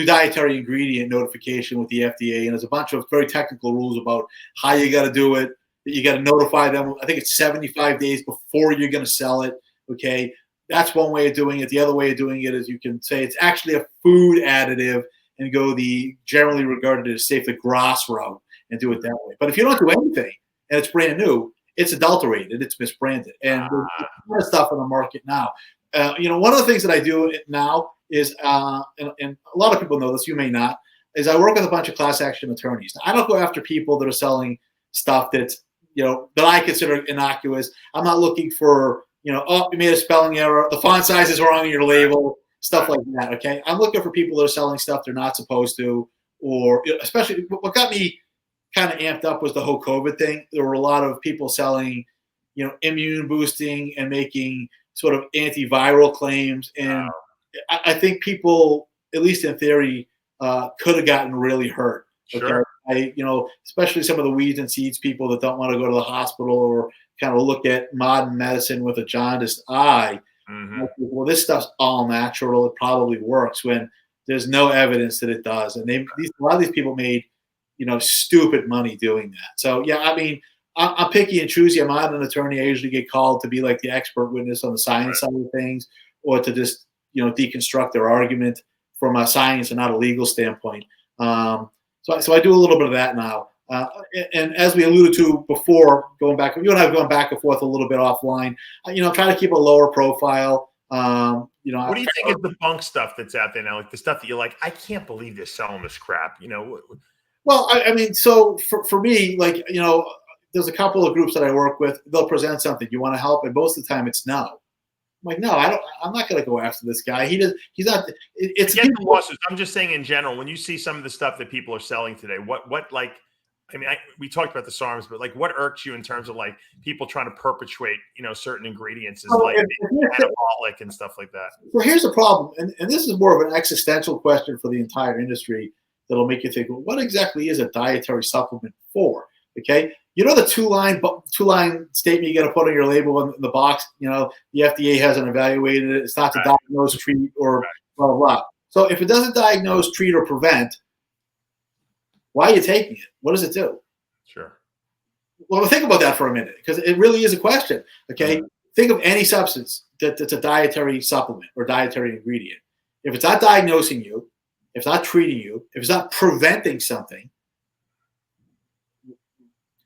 dietary ingredient notification with the FDA. And there's a bunch of very technical rules about how you got to do it, that you got to notify them. I think it's 75 days before you're going to sell it. Okay. That's one way of doing it. The other way of doing it is you can say it's actually a food additive and go the generally regarded as safe, the GRAS route, and do it that way. But if you don't do anything and it's brand new, it's adulterated, it's misbranded. And there's a lot of stuff on the market now. One of the things that I do now is, and a lot of people know this, you may not, is I work with a bunch of class action attorneys. Now, I don't go after people that are selling stuff that's, that I consider innocuous. I'm not looking for, oh, you made a spelling error, the font size is wrong on your label, stuff like that, okay? I'm looking for people that are selling stuff they're not supposed to, or especially what got me kind of amped up was the whole COVID thing. There were a lot of people selling, immune boosting and making sort of antiviral claims. And I think people, at least in theory, could have gotten really hurt. Okay? Sure. Especially some of the weeds and seeds people that don't want to go to the hospital or kind of look at modern medicine with a jaundiced eye. Mm-hmm. Well, this stuff's all natural. It probably works, when there's no evidence that it does. And a lot of these people made, stupid money doing that. So yeah, I mean, I'm picky and choosy. I'm not an attorney. I usually get called to be like the expert witness on the science side of things, or to just, deconstruct their argument from a science and not a legal standpoint. So I do a little bit of that now. And as we alluded to before, going back, you and I have gone back and forth a little bit offline. Try to keep a lower profile. What do you think is the bunk stuff that's out there now? Like the stuff that you're like, I can't believe they're selling this crap. Well, I mean, so for me, like, there's a couple of groups that I work with. They'll present something. You want to help? And most of the time it's no. I'm like, no, I'm not going to go after this guy. He's not. It's losses. I'm just saying in general, when you see some of the stuff that people are selling today, what like, I mean, we talked about the Sarms, but like, what irks you in terms of like people trying to perpetuate, certain ingredients is like anabolic and stuff like that. Well, here's the problem, and this is more of an existential question for the entire industry that'll make you think, well, what exactly is a dietary supplement for? Okay, the two-line statement you got to put on your label in the box. The FDA hasn't evaluated it. It's not to diagnose, treat, or blah blah blah. So if it doesn't diagnose, treat, or prevent, why are you taking it? What does it do? Sure. Well, think about that for a minute, because it really is a question. Okay, think of any substance that's a dietary supplement or dietary ingredient. If it's not diagnosing you, if it's not treating you, if it's not preventing something,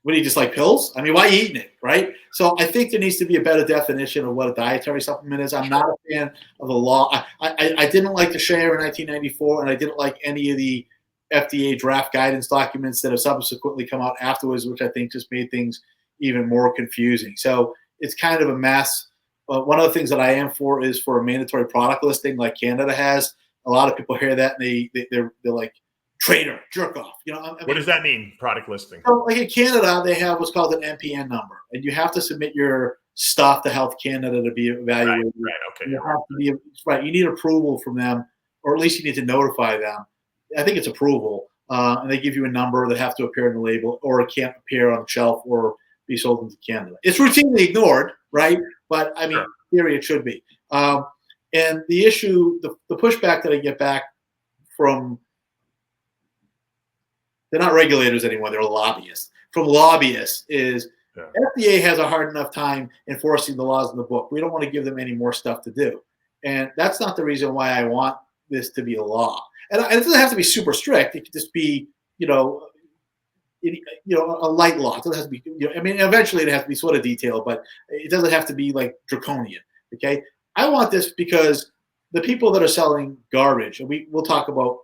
what do you just like pills? I mean, why are you eating it, right? So I think there needs to be a better definition of what a dietary supplement is. I'm not a fan of the law. I didn't like the share in 1994, and I didn't like any of the FDA draft guidance documents that have subsequently come out afterwards, which I think just made things even more confusing. So it's kind of a mess. One of the things that I am for is for a mandatory product listing like Canada has. A lot of people hear that and they're like, traitor, jerk off. What does that mean, product listing? So like in Canada, they have what's called an NPN number, and you have to submit your stuff to Health Canada to be evaluated. Right, okay. You have to be right. You need approval from them, or at least you need to notify them. I think it's approval, and they give you a number that have to appear in the label, or it can't appear on the shelf or be sold into Canada. It's routinely ignored, right? But I mean, in theory, it should be. And the issue, the pushback that I get back from, they're not regulators anymore, they're lobbyists. From lobbyists is FDA has a hard enough time enforcing the laws in the book. We don't want to give them any more stuff to do. And that's not the reason why I want this to be a law. And it doesn't have to be super strict. It could just be, a light law. It doesn't have to be, I mean, eventually it has to be sort of detailed, but it doesn't have to be like draconian. Okay. I want this because the people that are selling garbage, and we'll talk about,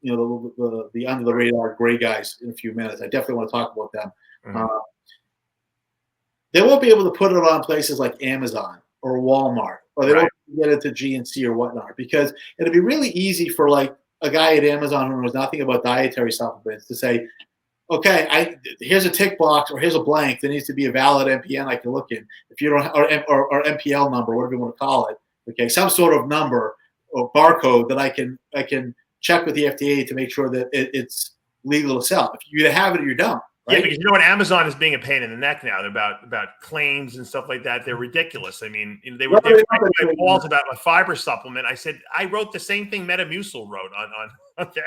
the under the radar gray guys in a few minutes. I definitely want to talk about them. Mm-hmm. They won't be able to put it on places like Amazon or Walmart, or they won't get it to GNC or whatnot, because it'd be really easy for like a guy at Amazon who knows nothing about dietary supplements to say, okay, here's a tick box or here's a blank. There needs to be a valid NPN I can look in. If you don't, or MPL number, whatever you want to call it. Okay, some sort of number or barcode that I can check with the FDA to make sure that it's legal to sell. If you have it or you're dumb, right? Yeah, because you know what, Amazon is being a pain in the neck now. They're about claims and stuff like that. They're ridiculous. I mean, they were Well, my calls about my fiber supplement. I said I wrote the same thing Metamucil wrote on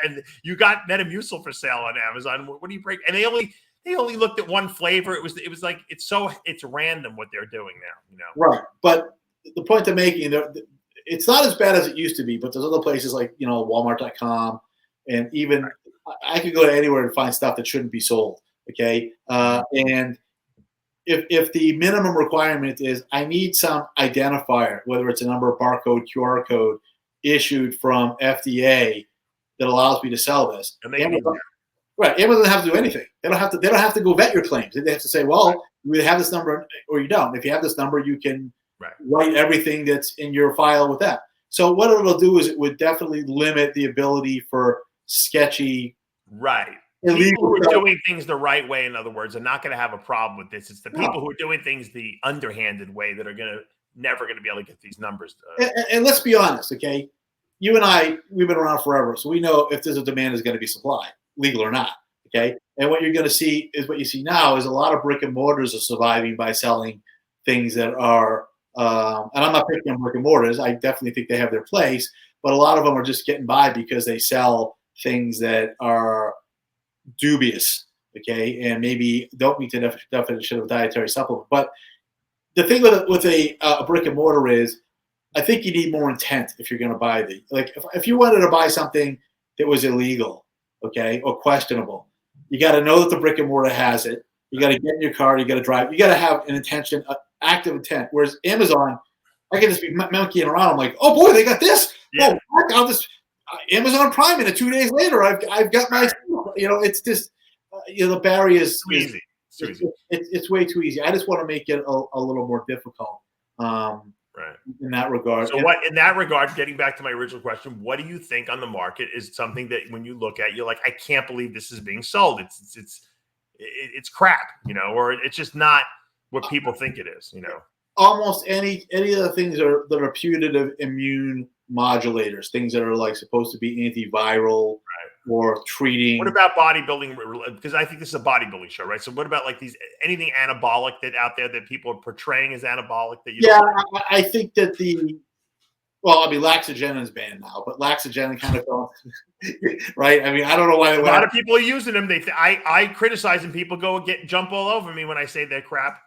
and you got Metamucil for sale on Amazon. What do you break? And they only looked at one flavor. It was like it's random what they're doing now. You know, right? But the point they're making, it's not as bad as it used to be. But there's other places like Walmart.com, and even I could go to anywhere and find stuff that shouldn't be sold. Okay. And if the minimum requirement is I need some identifier, whether it's a number, barcode, QR code issued from FDA that allows me to sell this. and they Right. Amazon doesn't have to do anything. They don't have to go vet your claims. They have to say, well, you either have this number or you don't. If you have this number, you can write everything that's in your file with that. So what it'll do is it would definitely limit the ability for sketchy people who are doing things the right way, in other words, are not going to have a problem with this. It's the people who are doing things the underhanded way that are never going to be able to get these numbers. And let's be honest, okay? You and I, we've been around forever, so we know if there's a demand, is going to be supply, legal or not, okay? And what you're going to see is what you see now is a lot of brick and mortars are surviving by selling things that are, and I'm not picking on brick and mortars. I definitely think they have their place, but a lot of them are just getting by because they sell things that are dubious, okay, and maybe don't meet the definition of dietary supplement. But the thing with a brick and mortar is, I think you need more intent if you're going to buy if you wanted to buy something that was illegal, okay, or questionable, you got to know that the brick and mortar has it. You got to get in your car. You got to drive. You got to have an intention, active intent. Whereas Amazon, I can just be monkeying around. I'm like, oh boy, they got this. Yeah. Oh, I'll just Amazon Prime it, and 2 days later, I've got my. It's just the barrier is easy. It's way too easy. I just want to make it a little more difficult. In that regard. So in that regard, getting back to my original question, what do you think on the market is something that when you look at, you're like, I can't believe this is being sold. It's crap, or it's just not what people think it is, Almost any of the things that are putative immune modulators, things that are like supposed to be antiviral or treating. What about bodybuilding? Because I think this is a bodybuilding show, right? So what about like anything anabolic that out there that people are portraying as anabolic that you I think that Laxogen is banned now, but Laxogen kind of right? I mean, I don't know why. A lot of people are using them. I criticize them. People jump all over me when I say they're crap,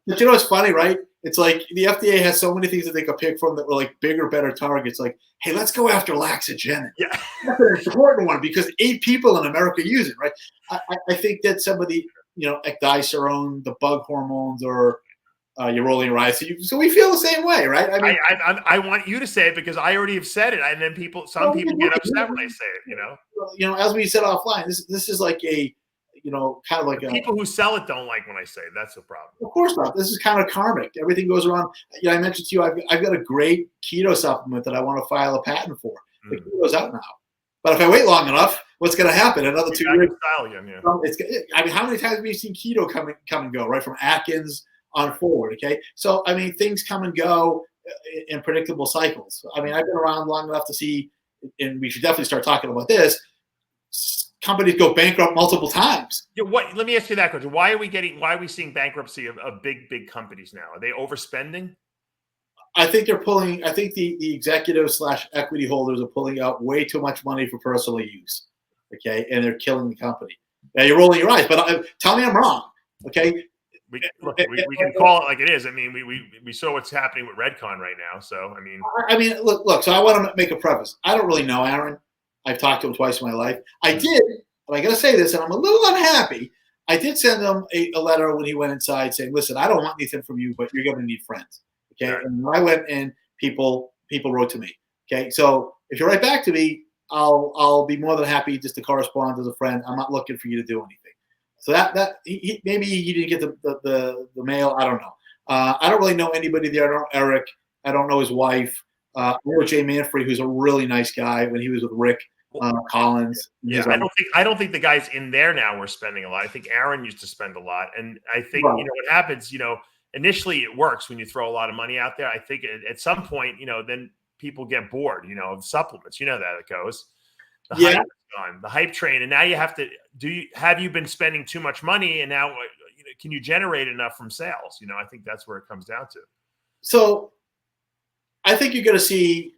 But it's funny, right? It's like the FDA has so many things that they could pick from that were like bigger, better targets. Like, hey, let's go after Laxogen. Yeah, that's an important one because 8 people in America use it, right? I think that some of the, ecdysterone, the bug hormones, or you're rolling your eyes. So we feel the same way, right? I mean, I want you to say it because I already have said it, and then some people get upset when I say it. As we said offline, this is like a, kind of like people who sell it don't like when I say it. That's the problem. Of course not. This is kind of karmic. Everything goes around. I mentioned to you, I've got a great keto supplement that I want to file a patent for. The keto's out now. But if I wait long enough, what's going to happen? Another 2 years. Style again, yeah. I mean, how many times have you seen keto come and go, right? From Atkins on forward, okay? So, I mean, things come and go in predictable cycles. I mean, I've been around long enough to see, and we should definitely start talking about this, companies go bankrupt multiple times. Let me ask you that question. Why are we seeing bankruptcy of big companies now? Are they overspending? I think the executives / equity holders are pulling out way too much money for personal use. Okay. And they're killing the company. Now you're rolling your eyes, but tell me I'm wrong. Okay. We can call it like it is. I mean, we saw what's happening with Redcon right now. So, I mean, look, so I want to make a preface. I don't really know Aaron. I've talked to him twice in my life. I did, and I got to say this, and I'm a little unhappy. I did send him a letter when he went inside saying, listen, I don't want anything from you, but you're going to need friends. Okay. Right. And when I went in, people wrote to me. Okay. So if you write back to me, I'll be more than happy just to correspond as a friend. I'm not looking for you to do anything. So maybe he didn't get the mail. I don't know. I don't really know anybody there. I don't know Eric. I don't know his wife. I know Jay Manfrey, who's a really nice guy when he was with Rick Collins. Yeah, I don't think the guys in there now were spending a lot. I think Aaron used to spend a lot, and I think what happens. Initially it works when you throw a lot of money out there. I think at some point, then people get bored. Of supplements. That it goes. The Yeah. hype is gone, the hype train, and now you have to have you been spending too much money, and now can you generate enough from sales? I think that's where it comes down to. So I think you're going to see.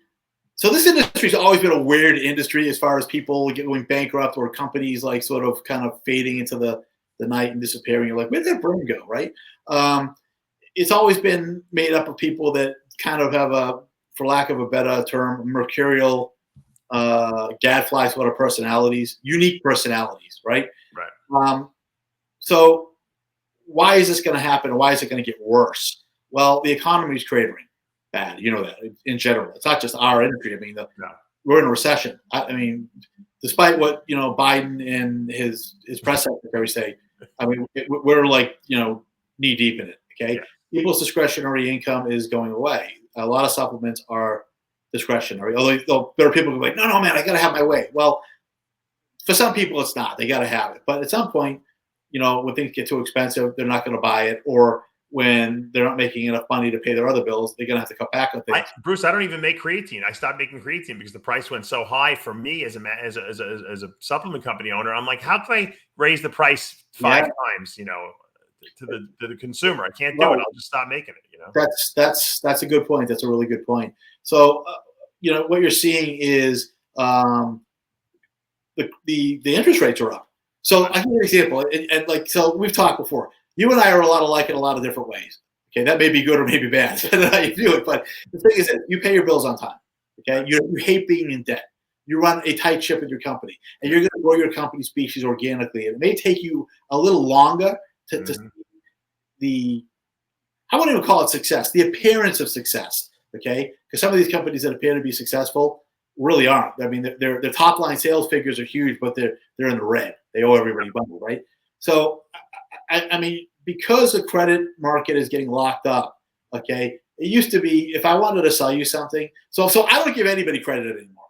So this industry's always been a weird industry as far as people going bankrupt or companies like sort of kind of fading into the night and disappearing. You're like, where did that brain go, right? It's always been made up of people that kind of have for lack of a better term, mercurial, gadfly sort of personalities, unique personalities, right? Right. So why is this going to happen? Why is it going to get worse? Well, the economy is cratering bad. You know that in general. It's not just our industry. I mean, we're in a recession. I mean, despite what Biden and his press secretary say, I mean, we're like knee deep in it. Okay, people's discretionary income is going away. A lot of supplements are discretionary. Although there are people who are like, no, man, I got to have my way. Well, for some people, it's not. They got to have it. But at some point, when things get too expensive, they're not going to buy it, or when they're not making enough money to pay their other bills, they're going to have to cut back on things. Bruce, I don't even make creatine. I stopped making creatine because the price went so high for me as a supplement company owner. I'm like, how can I raise the price 5 times, to the consumer? I can't do it. I'll just stop making it. That's a good point. That's a really good point. So, what you're seeing is the interest rates are up. So I give you an example, and so we've talked before. You and I are a lot alike in a lot of different ways. Okay, that may be good or may be bad, depending on how you do it. But the thing is that you pay your bills on time. Okay, you hate being in debt. You run a tight ship with your company, and you're going to grow your company species organically. It may take you a little longer to see the, I won't even call it success, the appearance of success. Okay, because some of these companies that appear to be successful really aren't. I mean, their top line sales figures are huge, but they're in the red. They owe everybody money, right? So, I mean, because the credit market is getting locked up, okay, it used to be if I wanted to sell you something, so I don't give anybody credit anymore,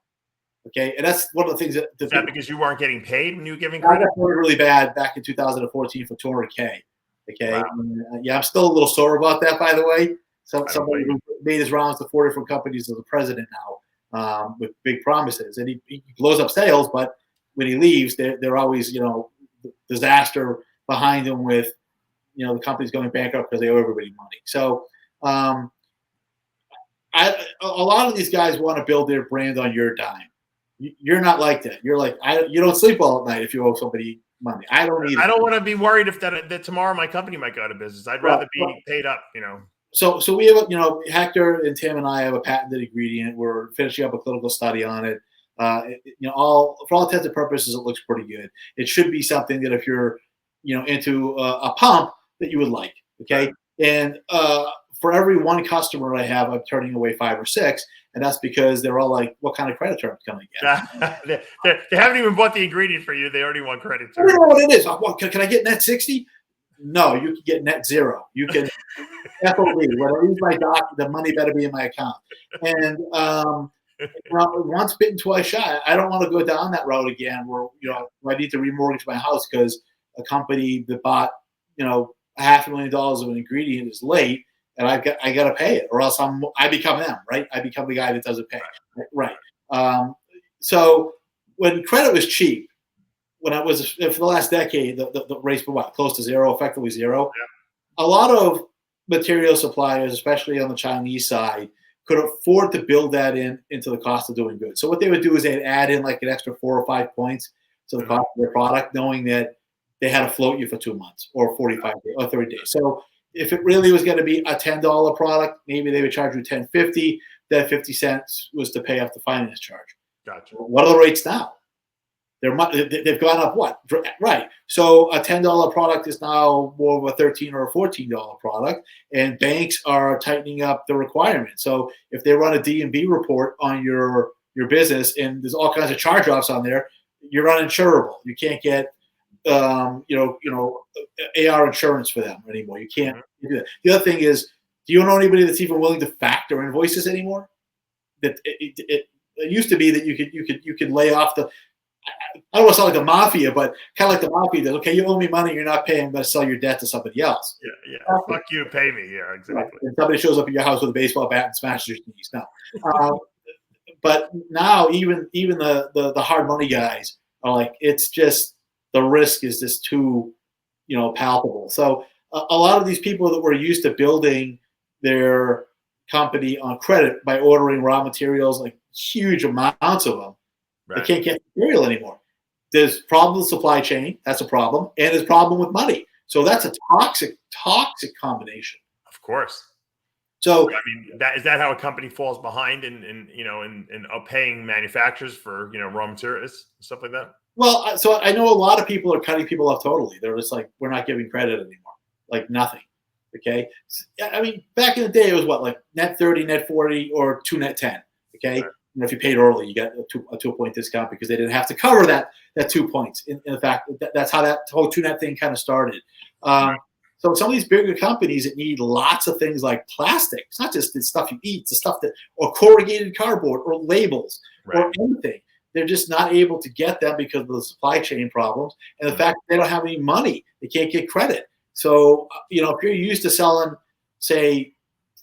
okay? And that's one of the things that... Is that because you weren't getting paid when you were giving credit? credit? I got really bad back in 2014 for $200K, okay? Wow. I'm still a little sore about that, by the way. Somebody who made his rounds to 4 different companies as the president now with big promises. And he blows up sales, but when he leaves, they're always, disaster behind him with, the company's going bankrupt because they owe everybody money. So a lot of these guys want to build their brand on your dime. You're not like that. You're like, you don't sleep well at night if you owe somebody money. I don't either. I don't want to be worried if that tomorrow my company might go out of business. I'd rather be paid up, So we have, Hector and Tim and I have a patented ingredient. We're finishing up a clinical study on it. For all intents and purposes, it looks pretty good. It should be something that if you're, into a pump that you would like. Okay. And for every one customer I have, I'm turning away 5 or 6. And that's because they're all like, what kind of credit terms can I get? They haven't even bought the ingredient for you. They already want credit terms. I don't know what it is. Can I get net 60? No, you can get net 0. You can FOB. When I use my doc, the money better be in my account. And once bitten, twice shy. I don't want to go down that road again where, I need to remortgage my house because a company that bought, $500,000 of an ingredient is late and I got to pay it, or else I become them, right? I become the guy that doesn't pay. Right. So when credit was cheap, when I was for the last decade, the rates were close to 0, effectively 0. Yeah. A lot of material suppliers, especially on the Chinese side, could afford to build that into the cost of doing good. So what they would do is they'd add in like an extra 4 or 5 points to the cost of their product, knowing that they had to float you for 2 months or 45 days or 30 days. So if it really was going to be a $10 product, maybe they would charge you $10.50. That 50 cents was to pay off the finance charge. Gotcha. What are the rates now? They've gone up what? Right. So a $10 product is now more of a $13 or a $14 product, and banks are tightening up the requirements. So if they run a D&B report on your business and there's all kinds of charge-offs on there, you're uninsurable. You can't get AR insurance for them anymore. You can't do that. The other thing is, do you know anybody that's even willing to factor invoices anymore? That it used to be that you could lay off the. I don't want to sound like the mafia, but kind of like the mafia does. Okay, you owe me money, you're not paying, I'm going to sell your debt to somebody else. Yeah. Fuck you, pay me. Yeah, exactly. Right. And somebody shows up at your house with a baseball bat and smashes your knees. No. But now even the hard money guys are like, it's just the risk is just too, palpable. So a lot of these people that were used to building their company on credit by ordering raw materials, like huge amounts of them, they can't get material anymore. There's problem with supply chain. That's a problem. And there's a problem with money. So that's a toxic combination. Of course. So I mean, is that how a company falls behind in paying manufacturers for raw materials, stuff like that? Well, so I know a lot of people are cutting people off totally. They're just like, we're not giving credit anymore, like nothing. Okay, I mean, back in the day, it was what, like net 30, net 40, or 2 net 10. Okay, right. If you paid early, you got a 2-point discount because they didn't have to cover that 2 points. In fact, that's how that whole 2 net thing kind of started. So some of these bigger companies that need lots of things like plastic, it's not just the stuff you eat, it's the stuff or corrugated cardboard or labels or anything. They're just not able to get them because of the supply chain problems and the fact that they don't have any money. They can't get credit. So, if you're used to selling, say,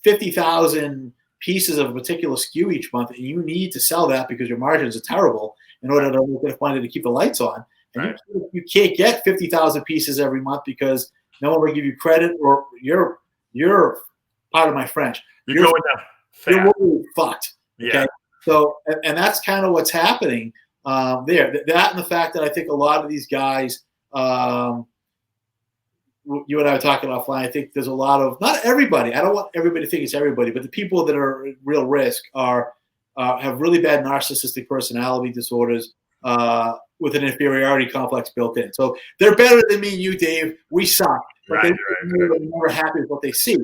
50,000 pieces of a particular SKU each month, and you need to sell that because your margins are terrible in order to make enough money to keep the lights on, and you can't get 50,000 pieces every month because no one will give you credit, or you're part of my French. You're really fucked. Okay? Yeah. So, and that's kind of what's happening there. That and the fact that I think a lot of these guys, you and I were talking offline, I think there's a lot of, not everybody, I don't want everybody to think it's everybody, but the people that are at real risk have really bad narcissistic personality disorders with an inferiority complex built in. So they're better than me and you, Dave. We suck. But they're never happy with what they see.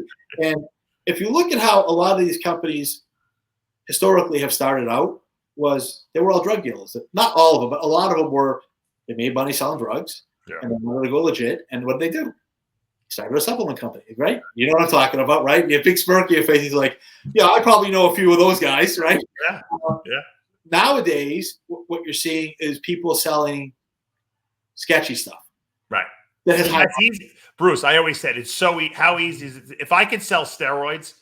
And if you look at how a lot of these companies historically have started out, they were all drug dealers. Not all of them, but a lot of them were, they made money selling drugs, and they wanted to go legit. And what did they do? Started a supplement company, right? You know what I'm talking about, right? You have big smirk on your face. He's like, yeah, I probably know a few of those guys, right? Yeah. Nowadays, what you're seeing is people selling sketchy stuff. Right. That has That's easy. Bruce, I always said it's how easy is it? If I could sell steroids,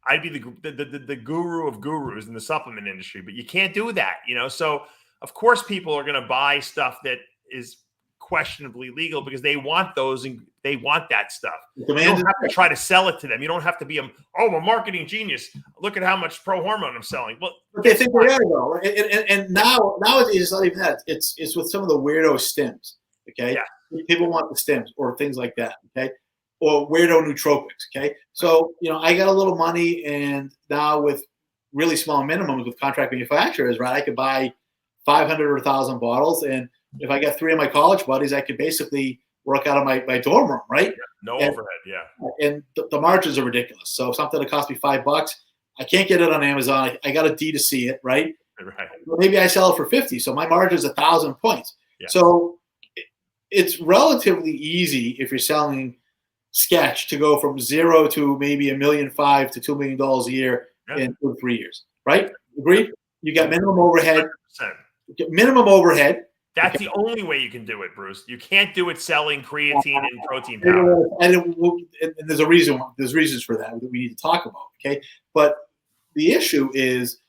I'd be the guru of gurus in the supplement industry, but you can't do that, So of course people are going to buy stuff that is questionably legal because they want those and they want that stuff. You don't have to try to sell it to them. You don't have to be a marketing genius. Look at how much pro hormone I'm selling. Well, but they think they are though, right? And nowadays it's not even that. It's with some of the weirdo stims. Okay, people want the stims or things like that. Okay, or weirdo nootropics. Okay, so I got a little money, and now with really small minimums with contract manufacturers, right? I could buy 500 or 1,000 bottles, and if I got 3 of my college buddies, I could basically work out of my dorm room, right? No overhead, And the margins are ridiculous. So something that cost me $5, I can't get it on Amazon. I got to D2C it, right? Right. Maybe I sell it for 50. So my margin is 1,000 points. Yeah. So it's relatively easy if you're selling sketch to go from 0 to maybe $1.5 million to $2 million a year in 2 to 3 years, right? Agreed? You got minimum overhead. 100%. Minimum overhead. That's the only way you can do it, Bruce. You can't do it selling creatine and protein powder. And there's a reason. There's reasons for that we need to talk about. Okay, but the issue is,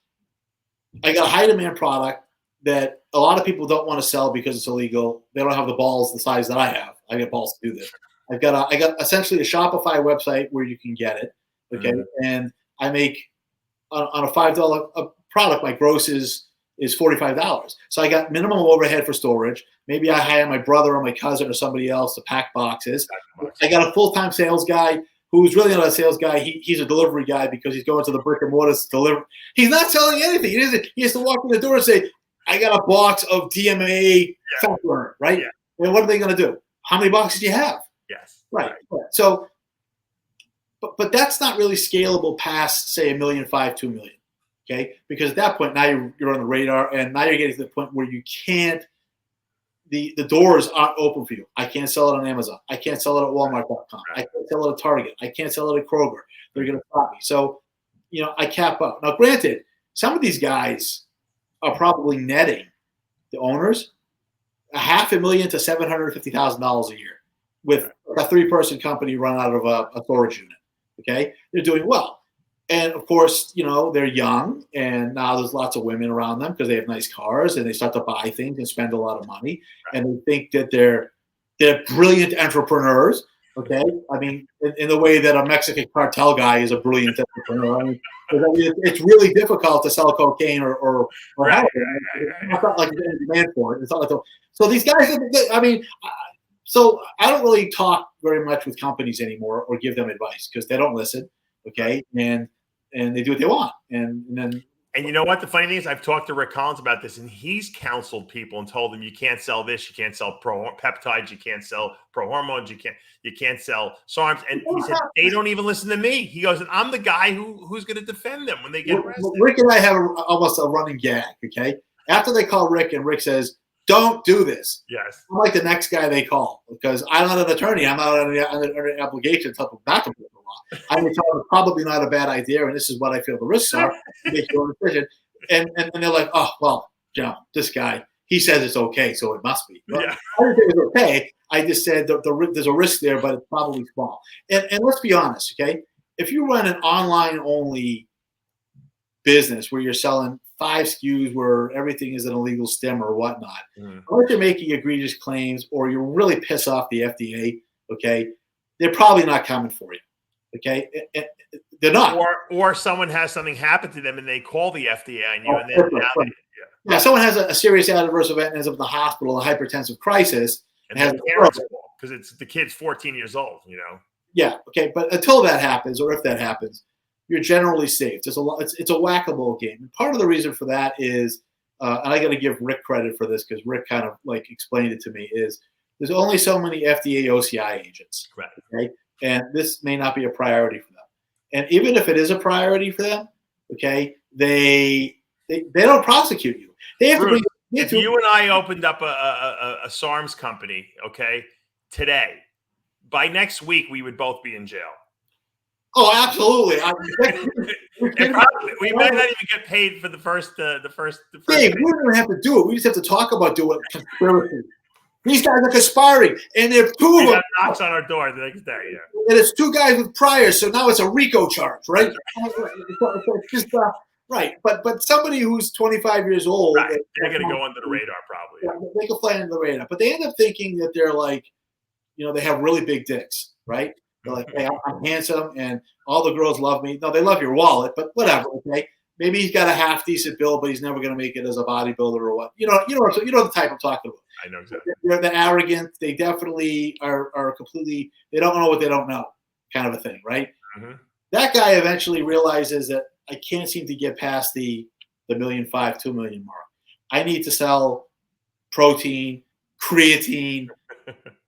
I got a high demand product that a lot of people don't want to sell because it's illegal. They don't have the balls the size that I have. I got balls to do this. I got essentially a Shopify website where you can get it. Okay, and I make on a $5 product. My gross is $45. So I got minimum overhead for storage. Maybe I hire my brother or my cousin or somebody else to pack boxes. I got a full-time sales guy who's really not a sales guy. He's a delivery guy because he's going to the brick and mortar to deliver. He's not selling anything. He has to walk in the door and say, I got a box of DMA fat burner, right? Yeah. And what are they going to do? How many boxes do you have? Yes. Right. So, but that's not really scalable past, say, $1.5 million, $2 million. Okay, because at that point now you're on the radar, and now you're getting to the point where you can't. The doors aren't open for you. I can't sell it on Amazon. I can't sell it at Walmart.com. I can't sell it at Target. I can't sell it at Kroger. They're going to stop me. So, I cap out. Now, granted, some of these guys are probably netting the owners $500,000 to $750,000 a year with a 3-person company run out of a storage unit. Okay, they're doing well. And of course, they're young, and now there's lots of women around them because they have nice cars, and they start to buy things and spend a lot of money, and they think that they're brilliant entrepreneurs. Okay, I mean, in the way that a Mexican cartel guy is a brilliant entrepreneur. I mean, it's really difficult to sell cocaine or Right. heroin. It's not like there's any demand for it. It's not like so these guys. I mean, so I don't really talk very much with companies anymore or give them advice because they don't listen. Okay, and they do what they want. And then. And you know what? The funny thing is, I've talked to Rick Collins about this, and he's counseled people and told them you can't sell this, you can't sell peptides, you can't sell pro-hormones, you can't sell Sarms. And he said they don't even listen to me. He goes, and I'm the guy who's going to defend them when they get arrested. Rick and I have almost a running gag. Okay, after they call Rick and Rick says, "Don't do this." Yes, I'm like the next guy they call because I'm not an attorney. I'm not under an obligation to tell them not to break the law. I would tell them it's probably not a bad idea, and this is what I feel the risks are. Make your own decision. And they're like, "Oh, well, this guy, he says it's okay, so it must be." Well, yeah. I didn't say it was okay. I just said there's a risk there, but it's probably small. And let's be honest, okay? If you run an online-only business where you're selling 5 SKUs where everything is an illegal stem or whatnot, unless you're making egregious claims or you really piss off the FDA, okay, they're probably not coming for you, okay? They're not. Or someone has something happen to them and they call the FDA on you, and then yeah, someone has a serious adverse event and ends up in the hospital, a hypertensive crisis, and has parents because it's the kid's 14 years old, Yeah, okay, but until that happens, or if that happens, you're generally safe. It's a whack-a-mole game. And part of the reason for that is, and I got to give Rick credit for this because Rick kind of like explained it to me, is there's only so many FDA OCI agents, right? Okay, and this may not be a priority for them. And even if it is a priority for them, okay, they don't prosecute you. They have Bruce, to bring. If you and I opened up a Sarms company, okay, today, by next week we would both be in jail. Oh, absolutely. We might not even get paid for the first. Dave, we don't even have to do it. We just have to talk about doing conspiracy. These guys are conspiring, and there are 2 of them. Knocks on our door the next day. Yeah, and it's 2 guys with priors, so now it's a RICO charge, right? It's just right. But somebody who's 25 years old, right. They're going to go under the radar probably. Yeah, they can fly under the radar, but they end up thinking that they're like, they have really big dicks, right? They're like, hey, I'm handsome and all the girls love me. No, they love your wallet, but whatever. Okay, maybe he's got a half decent build, but he's never going to make it as a bodybuilder or what. You know the type I'm talking about. I know exactly. They're arrogant. They definitely are completely. They don't know what they don't know, kind of a thing, right? Mm-hmm. That guy eventually realizes that I can't seem to get past the $1.5 million, $2 million mark. I need to sell protein, creatine,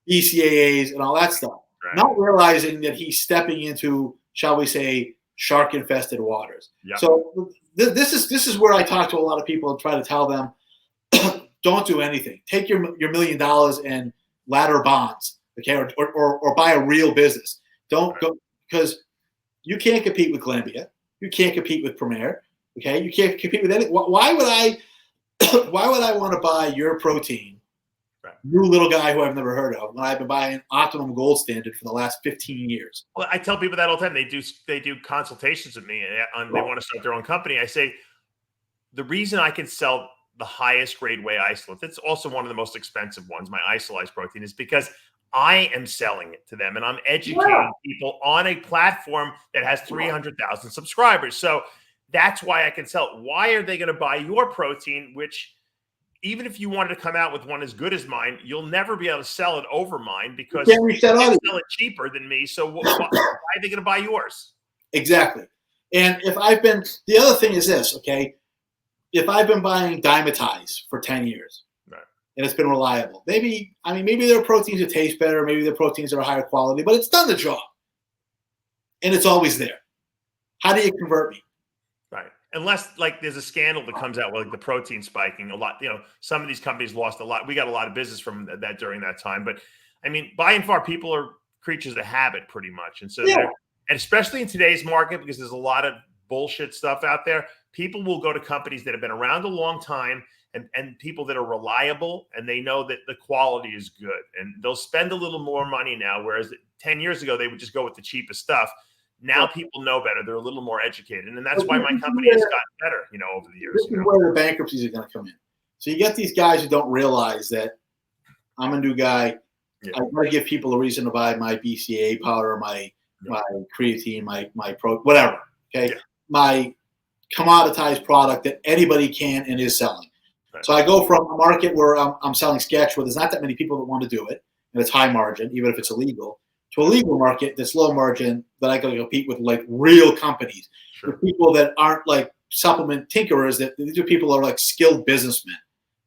BCAAs, and all that stuff. Right. Not realizing that he's stepping into, shall we say, shark-infested waters. Yep. So this is where I talk to a lot of people and try to tell them, don't do anything. Take your $1 million and ladder bonds, okay, or buy a real business. Don't go because you can't compete with Glambia. You can't compete with Premier. Okay, you can't compete with any. Why would I? Why would I want to buy your protein? New little guy who I've never heard of when I've been buying Optimum Gold Standard for the last 15 years. Well, I tell people that all the time. They do consultations with me and they want to start their own company. I say the reason I can sell the highest grade whey isolate, it's also one of the most expensive ones, my isolized protein, is because I am selling it to them and I'm educating people on a platform that has 300,000 subscribers. So that's why I can sell it. Why are they going to buy your protein, which even if you wanted to come out with one as good as mine, you'll never be able to sell it over mine because you can't sell it cheaper than me. So why are they going to buy yours? Exactly. And the other thing is this, okay? If I've been buying Dymatize for 10 years and it's been reliable, maybe there are proteins that taste better, maybe the proteins are higher quality, but it's done the job. And it's always there. How do you convert me? Right. Unless like there's a scandal that comes out with like the protein spiking a lot, some of these companies lost a lot. We got a lot of business from that during that time. But I mean, by and far, people are creatures of habit pretty much. And so, and especially in today's market, because there's a lot of bullshit stuff out there, people will go to companies that have been around a long time and people that are reliable and they know that the quality is good. And they'll spend a little more money now, whereas 10 years ago, they would just go with the cheapest stuff. Now people know better. They're a little more educated. And that's why my company has gotten better, over the years. This is where the bankruptcies are going to come in. So you get these guys who don't realize that I'm a new guy. Yeah. I want to give people a reason to buy my BCA powder, my creatine, my pro, whatever. Okay. Yeah. My commoditized product that anybody can and is selling. Right. So I go from a market where I'm selling sketch, where there's not that many people that want to do it, and it's high margin, even if it's illegal, to a legal market that's low margin that I can compete with like real companies, with people that aren't like supplement tinkerers. That these are people that are like skilled businessmen,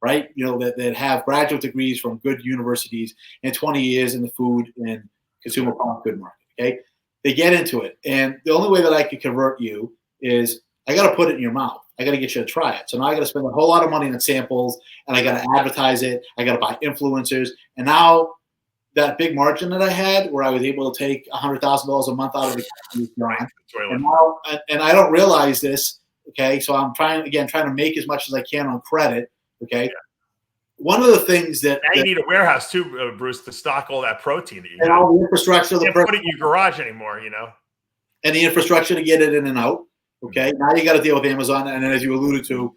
right? That have graduate degrees from good universities and 20 years in the food and consumer product good market. Okay, they get into it, and the only way that I can convert you is I got to put it in your mouth. I got to get you to try it. So now I got to spend a whole lot of money on samples, and I got to advertise it. I got to buy influencers, and now that big margin that I had, where I was able to take $100,000 a month out of the company, and I don't realize this. Okay, so I'm trying to make as much as I can on credit. Okay, one of the things that you need a warehouse too, Bruce, to stock all that protein that you and got. All the infrastructure, you can't put it in your garage anymore, and the infrastructure to get it in and out. Okay, now you got to deal with Amazon, and then as you alluded to,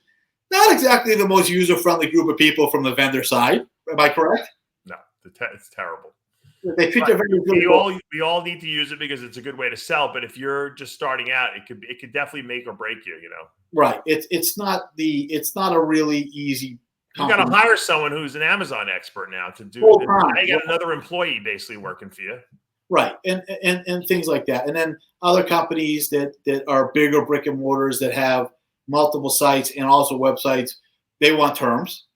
not exactly the most user-friendly group of people from the vendor side. Am I correct? No, it's terrible. They treat their vendors really well. We all need to use it because it's a good way to sell. But if you're just starting out, it could definitely make or break you. Right. It's not a really easy. You got to hire someone who's an Amazon expert now to do. Now you got another employee basically working for you. Right, and things like that. And then other companies that are bigger brick and mortars that have multiple sites and also websites, they want terms.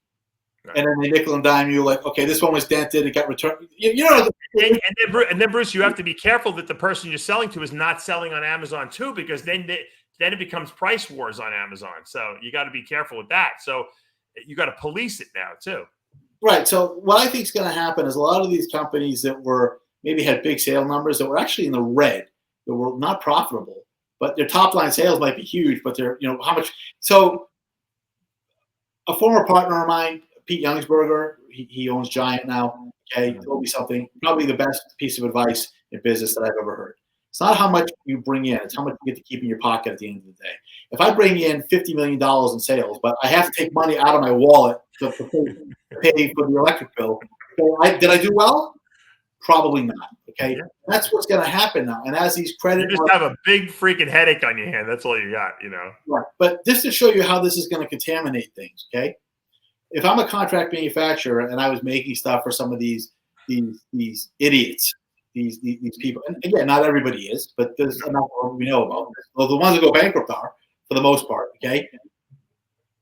Right. And then they nickel and dime you like, okay, this one was dented, it got returned. And then Bruce, you have to be careful that the person you're selling to is not selling on Amazon too, because then it becomes price wars on Amazon. So you got to be careful with that. So you got to police it now too. Right. So what I think is going to happen is a lot of these companies that maybe had big sale numbers that were actually in the red, that were not profitable, but their top line sales might be huge, but they're, how much. So a former partner of mine, Pete Youngsberger, he owns Giant now. Okay, told me something, probably the best piece of advice in business that I've ever heard. It's not how much you bring in, it's how much you get to keep in your pocket at the end of the day. If I bring in $50 million in sales, but I have to take money out of my wallet to pay for the electric bill, did I do well? Probably not. Okay, that's what's going to happen now. And as these credit, you just have a big freaking headache on your hand. That's all you got, Right. But just to show you how this is going to contaminate things. Okay, if I'm a contract manufacturer and I was making stuff for some of these idiots, these people, and again, not everybody is, but there's enough we know about. Well, the ones that go bankrupt are, for the most part. Okay.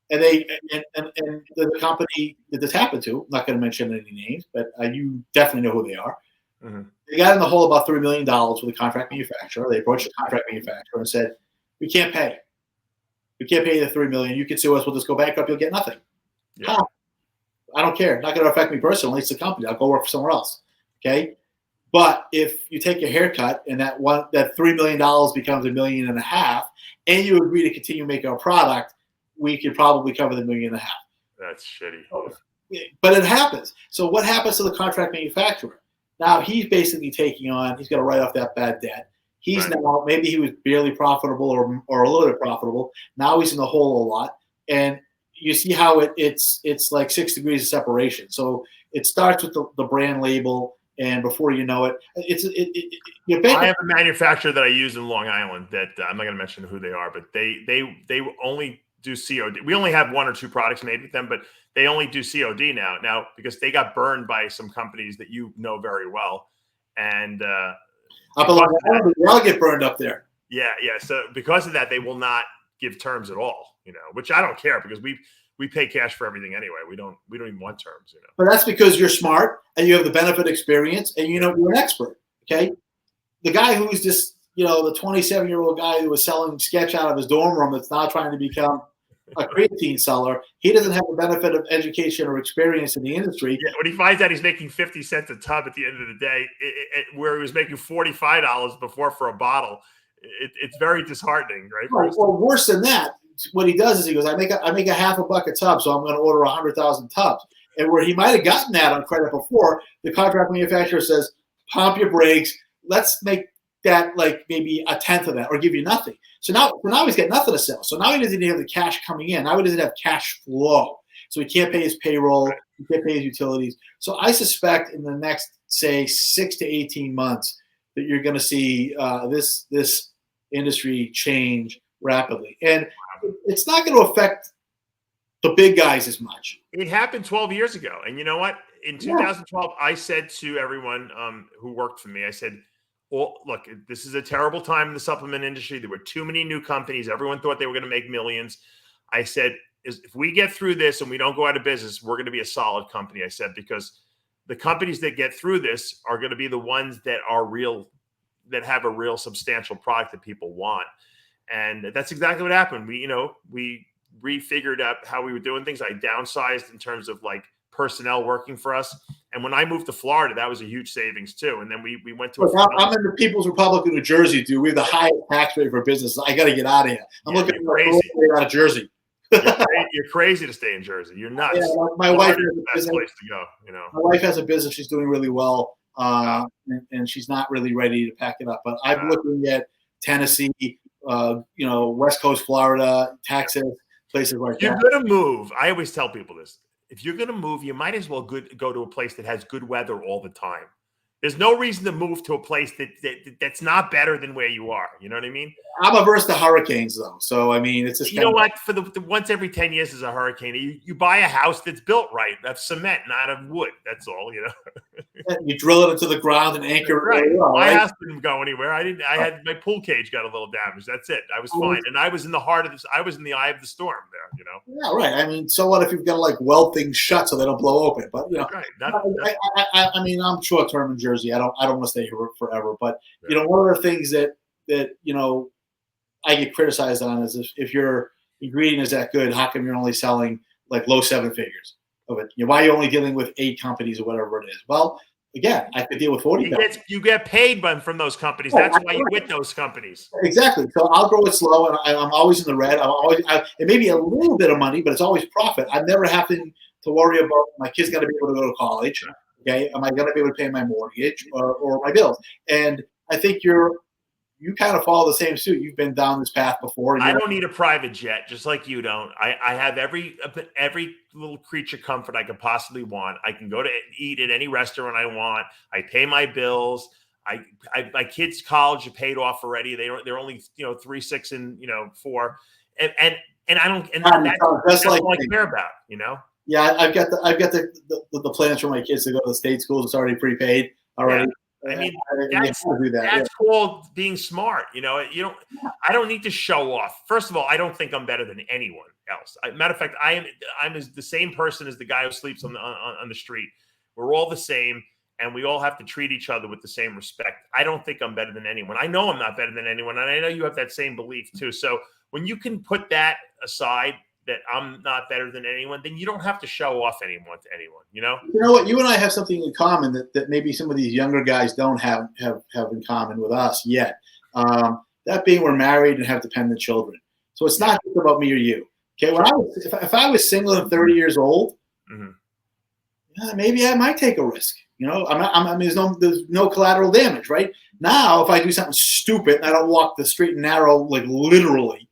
And the company that this happened to, I'm not going to mention any names, but you definitely know who they are. Mm-hmm. They got in the hole about $3 million with a contract manufacturer. They approached the contract manufacturer and said, "We can't pay. We can't pay you the $3 million. You can sue us. We'll just go bankrupt. You'll get nothing." Yeah. How? I don't care. Not going to affect me personally. It's the company. I'll go work for somewhere else. Okay. But if you take a haircut and that $3 million becomes $1.5 million, and you agree to continue making our product, we could probably cover the $1.5 million. That's shitty. But it happens. So what happens to the contract manufacturer? Now he's basically taking on, he's got to write off that bad debt. He's now, maybe he was barely profitable or a little bit profitable. Now he's in the hole a lot. And you see how it's like 6 degrees of separation. So it starts with the brand label. And before you know it, I have a manufacturer that I use in Long Island that I'm not going to mention who they are, but they only do COD. We only have 1 or 2 products made with them, but they only do COD now because they got burned by some companies that you know very well. And they all get burned up there. Yeah. So because of that, they will not give terms at all, which I don't care because we pay cash for everything anyway. We don't even want terms, But that's because you're smart and you have the benefit experience and you're an expert. Okay. The guy who's just, the 27-year-old guy who was selling sketch out of his dorm room that's now trying to become a creatine seller, he doesn't have the benefit of education or experience in the industry. Yeah, when he finds out he's making 50 cents a tub at the end of the day, where he was making $45 before for a bottle, it's very disheartening, right? Well, worse than that, what he does is he goes, I make a half a buck a tub, so I'm going to order 100,000 tubs. And where he might have gotten that on credit before, the contract manufacturer says, pump your brakes. Let's make that like maybe a tenth of that or give you nothing. So now he's got nothing to sell. So now he doesn't even have the cash coming in. Now he doesn't have cash flow. So he can't pay his payroll. He can't pay his utilities. So I suspect in the next, say, 6 to 18 months that you're going to see this industry change rapidly. And it's not going to affect the big guys as much. It happened 12 years ago. And you know what? In 2012, I said to everyone who worked for me, I said, well, look, this is a terrible time in the supplement industry. There were too many new companies. Everyone thought they were going to make millions. I said, if we get through this and we don't go out of business, we're going to be a solid company. I said, because the companies that get through this are going to be the ones that are real, that have a real substantial product that people want. And that's exactly what happened. We refigured out how we were doing things. I downsized in terms of like personnel working for us. And when I moved to Florida, that was a huge savings too. And then we went to I'm in the People's Republic of New Jersey, dude. We have the highest tax rate for business. I got to get out of here. I'm looking for a way out of Jersey. You're crazy to stay in Jersey. You're nuts. Yeah, my wife is the best place to go. My wife has a business. She's doing really well, and she's not really ready to pack it up. But I'm looking at Tennessee, West Coast Florida, Texas, places like that. You're going to move. I always tell people this. If you're going to move, you might as well go to a place that has good weather all the time. There's no reason to move to a place that's not better than where you are. You know what I mean? I'm averse to hurricanes, though. So, I mean, it's just what? For the once every 10 years is a hurricane. You buy a house that's built right. That's cement, not of wood. That's all, You drill it into the ground and anchor it. Right. My house didn't go anywhere. I had my pool cage got a little damaged. That's it. I was fine. And I was in the heart of this. I was in the eye of the storm there, Yeah, right. I mean, so what if you've got to like weld things shut so they don't blow open? But, right. I mean, I'm short term in Jersey. I don't want to stay here forever. But, one of the things that I get criticized on is if your ingredient is that good, how come you're only selling like low 7 figures of it? Why are you only dealing with 8 companies or whatever it is? Well, again, I could deal with 40 companies. You get paid from those companies. That's why you're with those companies. Exactly. So I'll grow it slow, and I'm always in the red. It may be a little bit of money, but it's always profit. I'm never having to worry about my kid's got to be able to go to college. Okay, am I going to be able to pay my mortgage or my bills? And I think you kind of follow the same suit. You've been down this path before. I don't need a private jet, just like you don't. I have every little creature comfort I could possibly want. I can go to eat at any restaurant I want. I pay my bills. My kids' college are paid off already. They're only 3, 6, and 4, and I don't. And that's all I care about. Yeah, I've got the plans for my kids to go to the state schools. It's already prepaid already. Yeah. I mean, that's called being smart. I don't need to show off. First of all, I don't think I'm better than anyone else. Matter of fact, I'm the same person as the guy who sleeps on the street. We're all the same, and we all have to treat each other with the same respect. I don't think I'm better than anyone. I know I'm not better than anyone, and I know you have that same belief too. So when you can put that aside, that I'm not better than anyone, then you don't have to show off anyone to anyone, You know what? You and I have something in common that maybe some of these younger guys don't have in common with us yet. That being we're married and have dependent children. So it's not just about me or you. Okay, if I was single and 30 years old, maybe I might take a risk. There's no collateral damage, right? Now, if I do something stupid and I don't walk the straight and narrow, like literally,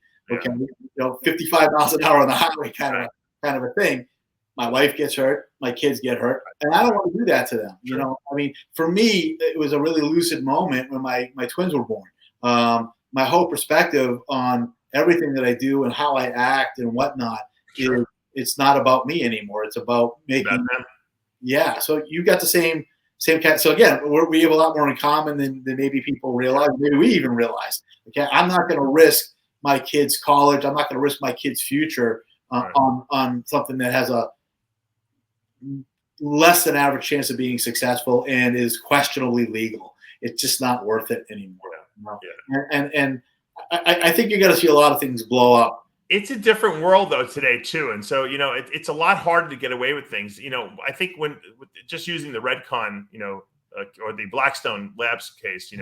55 miles an hour on the highway kind of a thing. My wife gets hurt, my kids get hurt, and I don't want to do that to them. I mean, for me, it was a really lucid moment when my twins were born. My whole perspective on everything that I do and how I act and whatnot is it's not about me anymore. It's about making them. Yeah. So you got the same kind. So again, we have a lot more in common than maybe people realize. Maybe we even realize. Okay, I'm not going to risk my kids' college. I'm not going to risk my kids' future on something that has a less than average chance of being successful and is questionably legal. It's just not worth it anymore. And I think you're going to see a lot of things blow up. It's a different world though today too, and so it's a lot harder to get away with things. I think when just using the Redcon, or the Blackstone Labs case,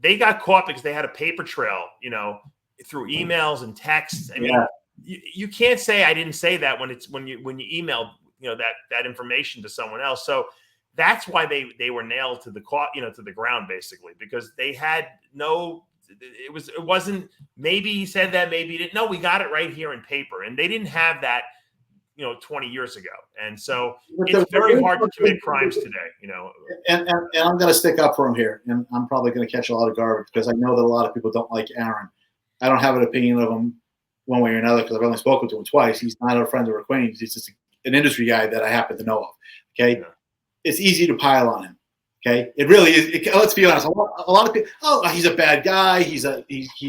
they got caught because they had a paper trail, through emails and texts. I mean, you can't say I didn't say that when you emailed that information to someone else. So that's why they were nailed to the to the ground, basically, because they had no. It wasn't. Maybe he said that. Maybe he didn't. No, we got it right here in paper, and they didn't have that. 20 years ago. And so it's very hard to commit crimes today, And I'm going to stick up for him here. And I'm probably going to catch a lot of garbage because I know that a lot of people don't like Aaron. I don't have an opinion of him one way or another because I've only spoken to him twice. He's not a friend or acquaintance. He's just an industry guy that I happen to know of. Okay. Yeah. It's easy to pile on him. Okay. It really is. Let's be honest. A lot of people, he's a bad guy. He's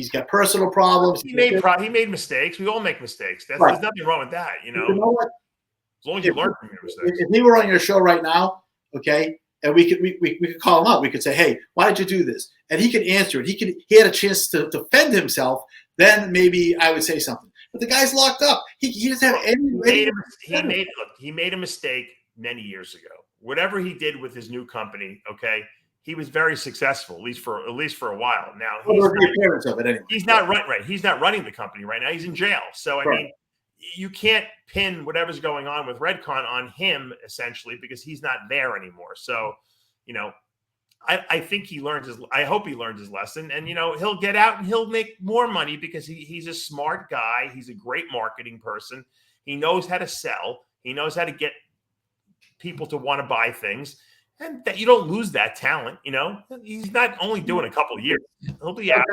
got personal problems. He made mistakes. We all make mistakes. Right. There's nothing wrong with that. You know what? As long as you learn from your mistakes. If he were on your show right now, okay, and we could call him up. We could say, hey, why did you do this? And he could answer it. He had a chance to defend himself. Then maybe I would say something. But the guy's locked up. He doesn't have any. He made a mistake many years ago. Whatever he did with his new company, okay, he was very successful, at least for a while. Now he's not right. He's not running the company right now. He's in jail. So I mean, you can't pin whatever's going on with Redcon on him essentially because he's not there anymore. So, I think I hope he learned his lesson, and he'll get out and he'll make more money because he's a smart guy. He's a great marketing person. He knows how to sell. He knows how to get people to want to buy things, and that you don't lose that talent. He's not only doing a couple of years. He'll be out.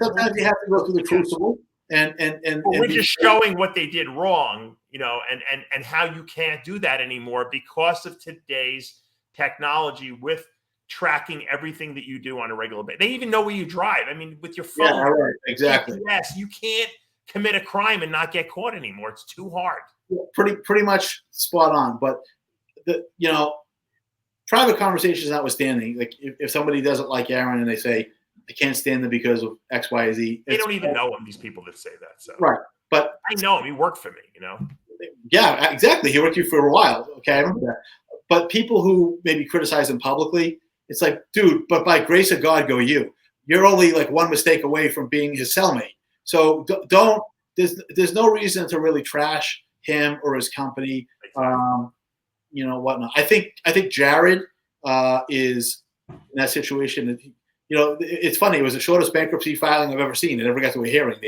Sometimes you have to go through the crucible, and we're just showing what they did wrong, and how you can't do that anymore because of today's technology with tracking everything that you do on a regular basis. They even know where you drive. I mean, with your phone. Yeah, right. Exactly. Yes, you can't commit a crime and not get caught anymore. It's too hard. Yeah, pretty much spot on, but. Private conversations notwithstanding, like if somebody doesn't like Aaron and they say, I can't stand them because of X, Y, Z. They don't even know him, these people that say that. So right. But I know him. He worked for me, Yeah, exactly. He worked for you for a while. Okay, I remember that. But people who maybe criticize him publicly, it's like, dude, but by grace of God go you. You're only like one mistake away from being his cellmate. So there's no reason to really trash him or his company. Whatnot. I think Jared is in that situation. It's funny. It was the shortest bankruptcy filing I've ever seen. It never got to a hearing.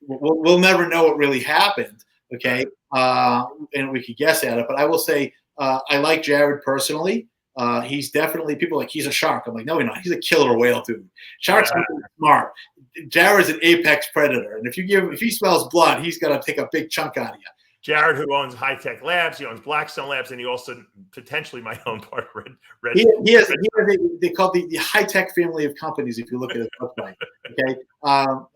We'll never know what really happened. Okay, and we could guess at it. But I will say I like Jared personally. He's definitely people like he's a shark. I'm like, no, he's not. He's a killer whale dude. Sharks are smart. Jared's an apex predator, and if he smells blood, he's gonna take a big chunk out of you. Jared, who owns High Tech Labs, he owns Blackstone Labs, and he also potentially might own part of Red. He has they call the High Tech family of companies. If you look at his website, okay.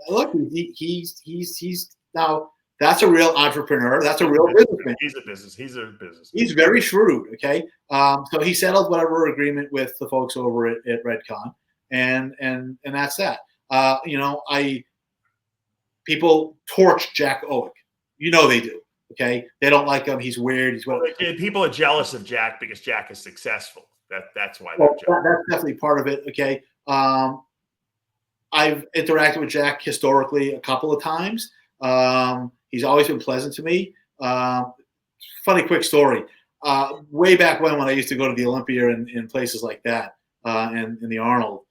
Look, he's now that's a real entrepreneur. That's a real businessman. He's a business. He's very shrewd. Okay. So he settled whatever agreement with the folks over at Redcon, and that's that. People torch Jack Owick. They do. Okay, they don't like him. He's weird. People are jealous of Jack because Jack is successful. That's why. That's definitely part of it. Okay, I've interacted with Jack historically a couple of times. He's always been pleasant to me. Funny quick story. Way back when I used to go to the Olympia and places like that, and in the Arnold,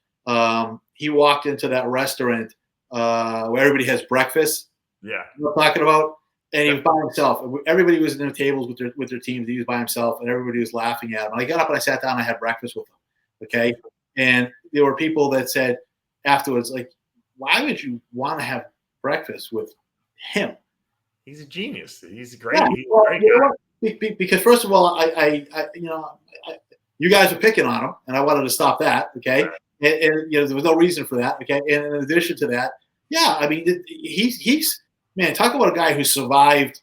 he walked into that restaurant where everybody has breakfast. Yeah, you know what I'm talking about. And he was by himself. Everybody was in their tables with their teams. He was by himself, and everybody was laughing at him. And I got up and I sat down and I had breakfast with him. Okay, and there were people that said afterwards, like, "Why would you want to have breakfast with him?" He's a genius. He's great. Yeah, he's a great guy. Because first of all, you guys were picking on him, and I wanted to stop that. Okay, and there was no reason for that. Okay, and in addition to that, yeah, I mean, he's. Man, talk about a guy who survived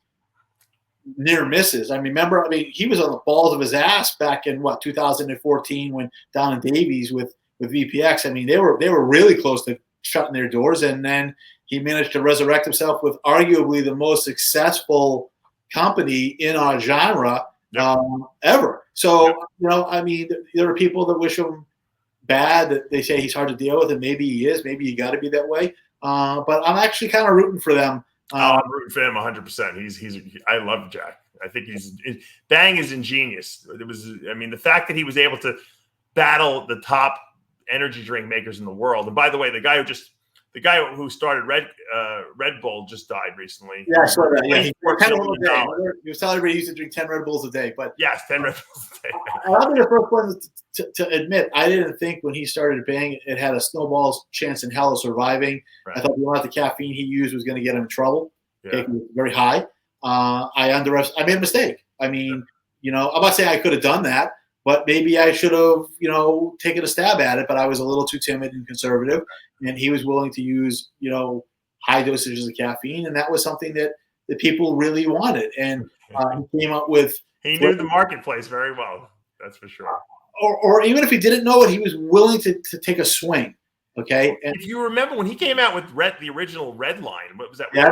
near misses. He was on the balls of his ass back in 2014 when down in Davies with VPX. I mean, they were really close to shutting their doors, and then he managed to resurrect himself with arguably the most successful company in our genre ever. So, there are people that wish him bad, that they say he's hard to deal with, and maybe he is. Maybe you got to be that way. But I'm actually kind of rooting for them. I'm rooting for him 100%. I love Jack. I think Bang is ingenious. I mean, the fact that he was able to battle the top energy drink makers in the world. And by the way, the guy who started Red Bull just died recently. Yeah, I saw that. Yeah, he was telling everybody he used to drink 10 Red Bulls a day. But yes, 10 Red Bulls a day. I'll be the first one to admit I didn't think when he started Bang it had a snowball's chance in hell of surviving. Right. I thought the amount of caffeine he used was going to get him in trouble. Yeah. Okay, it was very high. I made a mistake. I mean, I'm not saying I could have done that, but maybe I should have, taken a stab at it. But I was a little too timid and conservative, and he was willing to use, high dosages of caffeine, and that was something that the people really wanted. And he came up with. He knew the marketplace very well. That's for sure. Or even if he didn't know it, he was willing to take a swing. Okay. And if you remember when he came out with the original Red line, what was that? Yeah,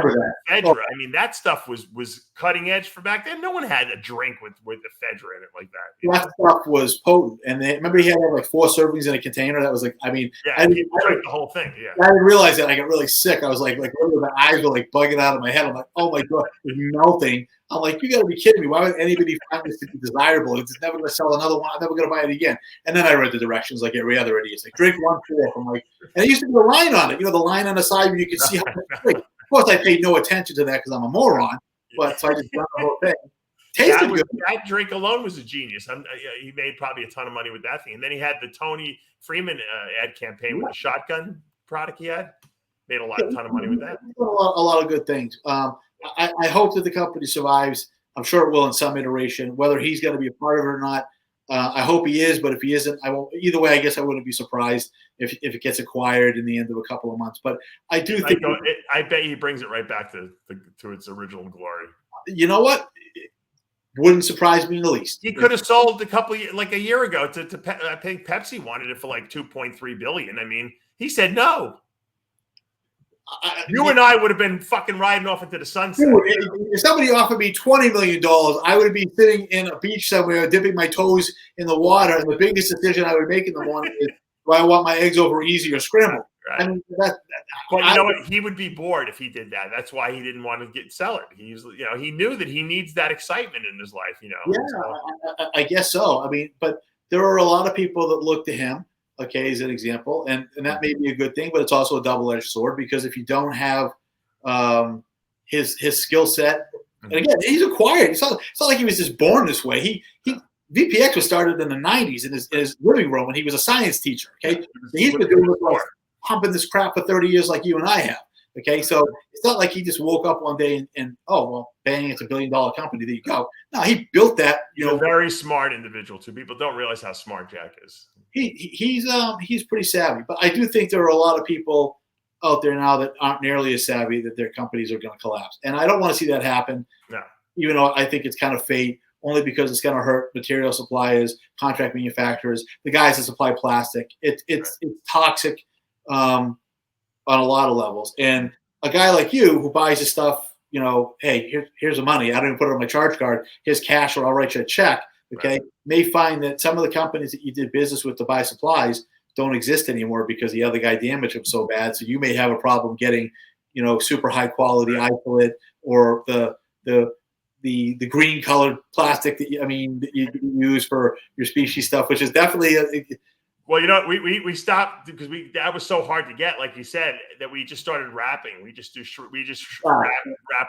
Ephedra. I mean, that stuff was cutting edge for back then. No one had a drink with ephedra in it like that. That stuff was potent. And remember he had like 4 servings in a container. That was like, I mean, yeah, I drank the whole thing. Yeah. I didn't realize that. I got really sick. I was like my eyes were like bugging out of my head. I'm like, oh my God, it's melting. I'm like, you got to be kidding me. Why would anybody find this to be desirable? It's never going to sell another one. I'm never going to buy it again. And then I read the directions like every other idiot. It's like, drink 1/4. I'm like, and there used to be a line on it. The line on the side where you can see how much to drink. Of course, I paid no attention to that because I'm a moron. But so I just done the whole thing. Tasted good. That drink alone was a genius. He made probably a ton of money with that thing. And then he had the Tony Freeman ad campaign with the shotgun product he had. Made a ton of money with that. A lot of good things. I hope that the company survives. I'm sure it will in some iteration. Whether he's going to be a part of it or not, I hope he is. But if he isn't, I won't. Either way, I guess I wouldn't be surprised if it gets acquired in the end of a couple of months. But I do think I bet he brings it right back to its original glory. You know what? It wouldn't surprise me in the least. He could have sold a year ago to I think Pepsi wanted it for like $2.3 billion. I mean, he said no. You and I would have been fucking riding off into the sunset. Dude, if somebody offered me $20 million, I would be sitting in a beach somewhere, dipping my toes in the water. And the biggest decision I would make in the morning is, do I want my eggs over easy or scrambled? Right. I mean, but you know what? He would be bored if he did that. That's why he didn't want to get Celler. He knew that he needs that excitement in his life. Yeah, so. I guess so. I mean, but there are a lot of people that look to him. Okay, as an example, and that may be a good thing, but it's also a double-edged sword because if you don't have his skill set, and again, he's acquired. It's not like he was just born this way. He VPX was started in the '90s in his living room when he was a science teacher. Okay, so he's been doing this, like, pumping this crap for 30 years, like you and I have. Okay, so it's not like he just woke up one day and oh well, bang, it's $1 billion company. There you go. No, he built that. He's a very smart individual too. People don't realize how smart Jack is. He's pretty savvy, but I do think there are a lot of people out there now that aren't nearly as savvy that their companies are going to collapse, and I don't want to see that happen. No, even though I think it's kind of fate, only because it's going to hurt material suppliers, contract manufacturers, the guys that supply plastic. It's toxic on a lot of levels, and a guy like you who buys his stuff, hey, here's the money. I don't even put it on my charge card. Here's cash, or I'll write you a check. Okay, right. May find that some of the companies that you did business with to buy supplies don't exist anymore because the other guy damaged them so bad. So you may have a problem getting, super high quality isolate or the green colored plastic that you use for your species stuff, which is definitely well, we stopped because that was so hard to get, like you said, that we just started wrapping. We just wrap.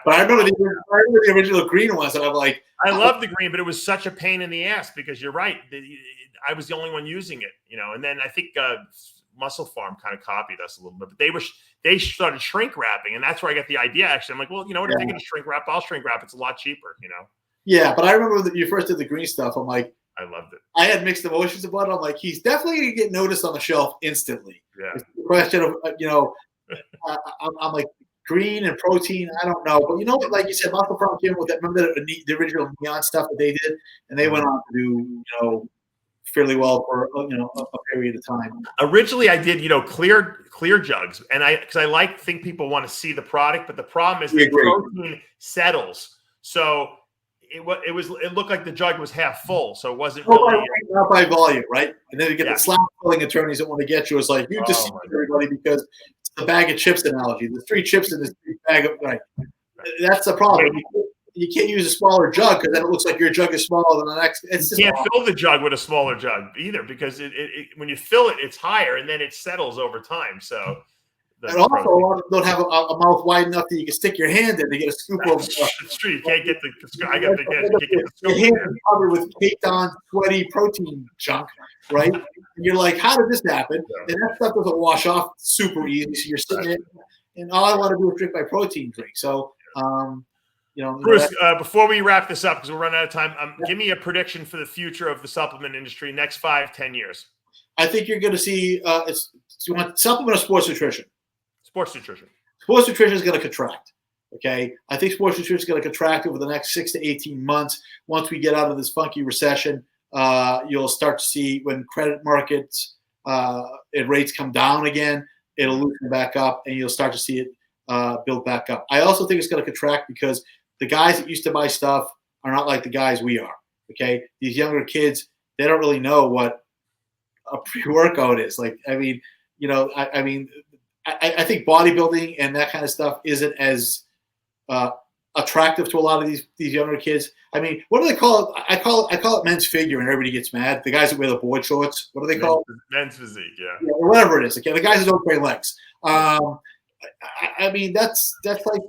But I remember the original green ones, and I'm like, I love the green, but it was such a pain in the ass because you're right. I was the only one using it, and then I think Muscle Farm kind of copied us a little bit, but they started shrink wrapping, and that's where I got the idea. Actually, I'm like, well, if they're going to shrink wrap, I'll shrink wrap. It's a lot cheaper, Yeah, but I remember that you first did the green stuff. I'm like, I loved it. I had mixed emotions about it. I'm like, he's definitely going to get noticed on the shelf instantly. Yeah. It's the question of, I'm like, green and protein, I don't know. But you know what? Like you said, Muscle Farm came with that. Remember the original neon stuff that they did? And they went on to do, fairly well for, a period of time. Originally, I did, clear jugs. And because I think people want to see the product. But the problem is the protein settles. So it looked like the jug was half full, so it wasn't really not by volume, right? And then you get the slap filling attorneys that want to get you. It's like you deceive everybody because it's the bag of chips analogy. There's 3 chips in this big bag of right. That's the problem. you can't use a smaller jug because then it looks like your jug is smaller than the next. It's just you can't fill the jug with a smaller jug either because when you fill it, it's higher and then it settles over time. So, and also, a lot of them don't have a mouth wide enough that you can stick your hand in to get a scoop of. It's true. You can't get the. I got the guess. You can't get the scoop. Your hand is covered with caked on, sweaty protein junk, right? And you're like, how did this happen? And that stuff doesn't wash off super easy. So you're sitting there, and all I want to do is drink my protein drink. So, Bruce, before we wrap this up, because we're running out of time, give me a prediction for the future of the supplement industry next 5-10 years. I think you're going to see you want supplement or sports nutrition? Sports nutrition. Sports nutrition is going to contract. Okay, I think sports nutrition is going to contract over the next 6 to 18 months. Once we get out of this funky recession, you'll start to see when credit markets and rates come down again, it'll loosen back up, and you'll start to see it build back up. I also think it's going to contract because the guys that used to buy stuff are not like the guys we are. Okay, these younger kids, they don't really know what a pre-workout is. Like, I mean, I think bodybuilding and that kind of stuff isn't as attractive to a lot of these younger kids. I mean, what do they call it? I call it men's figure, and everybody gets mad. The guys that wear the board shorts. What do they call it? Men's physique, yeah, or whatever it is. Okay, the guys that don't train legs. I mean, that's like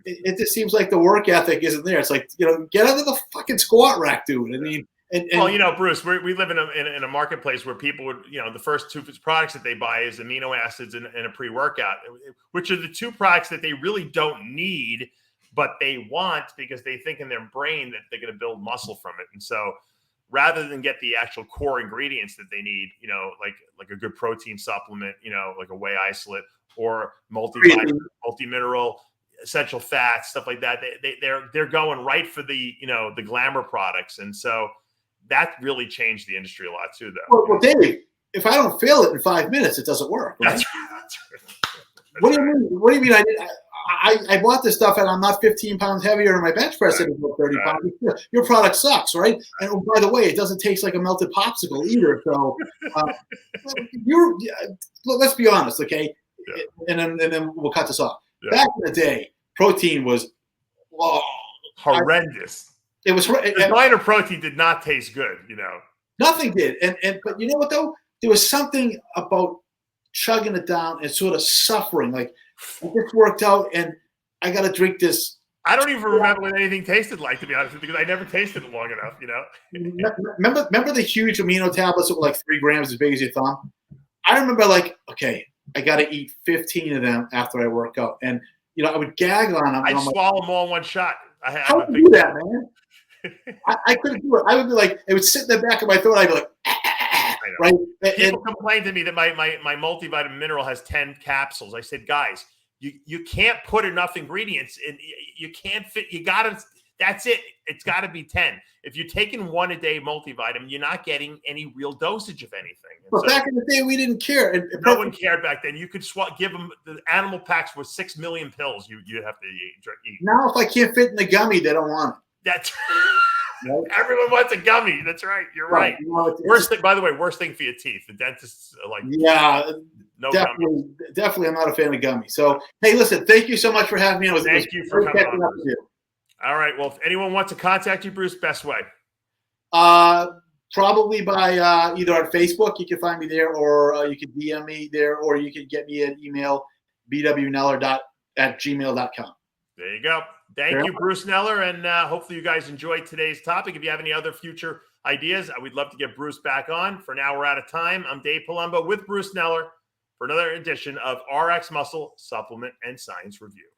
it just seems like the work ethic isn't there. It's like, get under the fucking squat rack, dude. I mean. Well, Bruce, we live in a marketplace where people would, the first two products that they buy is amino acids and a pre-workout, which are the two products that they really don't need, but they want because they think in their brain that they're going to build muscle from it. And so rather than get the actual core ingredients that they need, like a good protein supplement, like a whey isolate or multivitamin, multi-mineral, essential fats, stuff like that, they're going right for the glamour products. And so that really changed the industry a lot too, though. Well, Dave, if I don't feel it in 5 minutes, it doesn't work. Right? That's right. What do you mean? What do you mean? I bought this stuff and I'm not 15 pounds heavier in my bench press anymore, 30 pounds. Your product sucks, right? And by the way, it doesn't taste like a melted popsicle either. So let's be honest, okay? Yeah. And then we'll cut this off. Yeah. Back in the day, protein was horrendous. It was designer protein did not taste good, Nothing did, but you know what though? There was something about chugging it down and sort of suffering. Like, I just worked out, and I got to drink this. I don't even remember what anything tasted like, to be honest with you, because I never tasted it long enough. Remember the huge amino tablets that were like 3 grams as big as your thumb? I remember like, okay, I got to eat 15 of them after I work out, and I would gag on them. I'd swallow them all in one shot. How do you do that, man? I couldn't do it. I would be like, it would sit in the back of my throat. I'd be like, right? People complain to me that my multivitamin mineral has 10 capsules. I said, guys, you can't put enough ingredients in. You can't fit. You gotta. That's it. It's got to be 10. If you're taking 1 a day multivitamin, you're not getting any real dosage of anything. But back in the day, we didn't care. No one cared back then. You could give them the animal packs with 6 million pills. You have to eat. Now, if I can't fit in the gummy, they don't want it. That's right. Everyone wants a gummy. That's right. You're right. Worst thing, by the way, worst thing for your teeth. The dentists are like, no definitely, gummy. Definitely, I'm not a fan of gummy. So, hey, listen, thank you so much for having me. Thank you for coming on. All right. Well, if anyone wants to contact you, Bruce, best way? Probably by either on Facebook. You can find me there, or you can DM me there, or you can get me an email, bwneller@gmail.com. There you go. Thank you, Bruce Kneller, and hopefully you guys enjoyed today's topic. If you have any other future ideas, we'd love to get Bruce back on. For now, we're out of time. I'm Dave Palumbo with Bruce Kneller for another edition of RX Muscle Supplement and Science Review.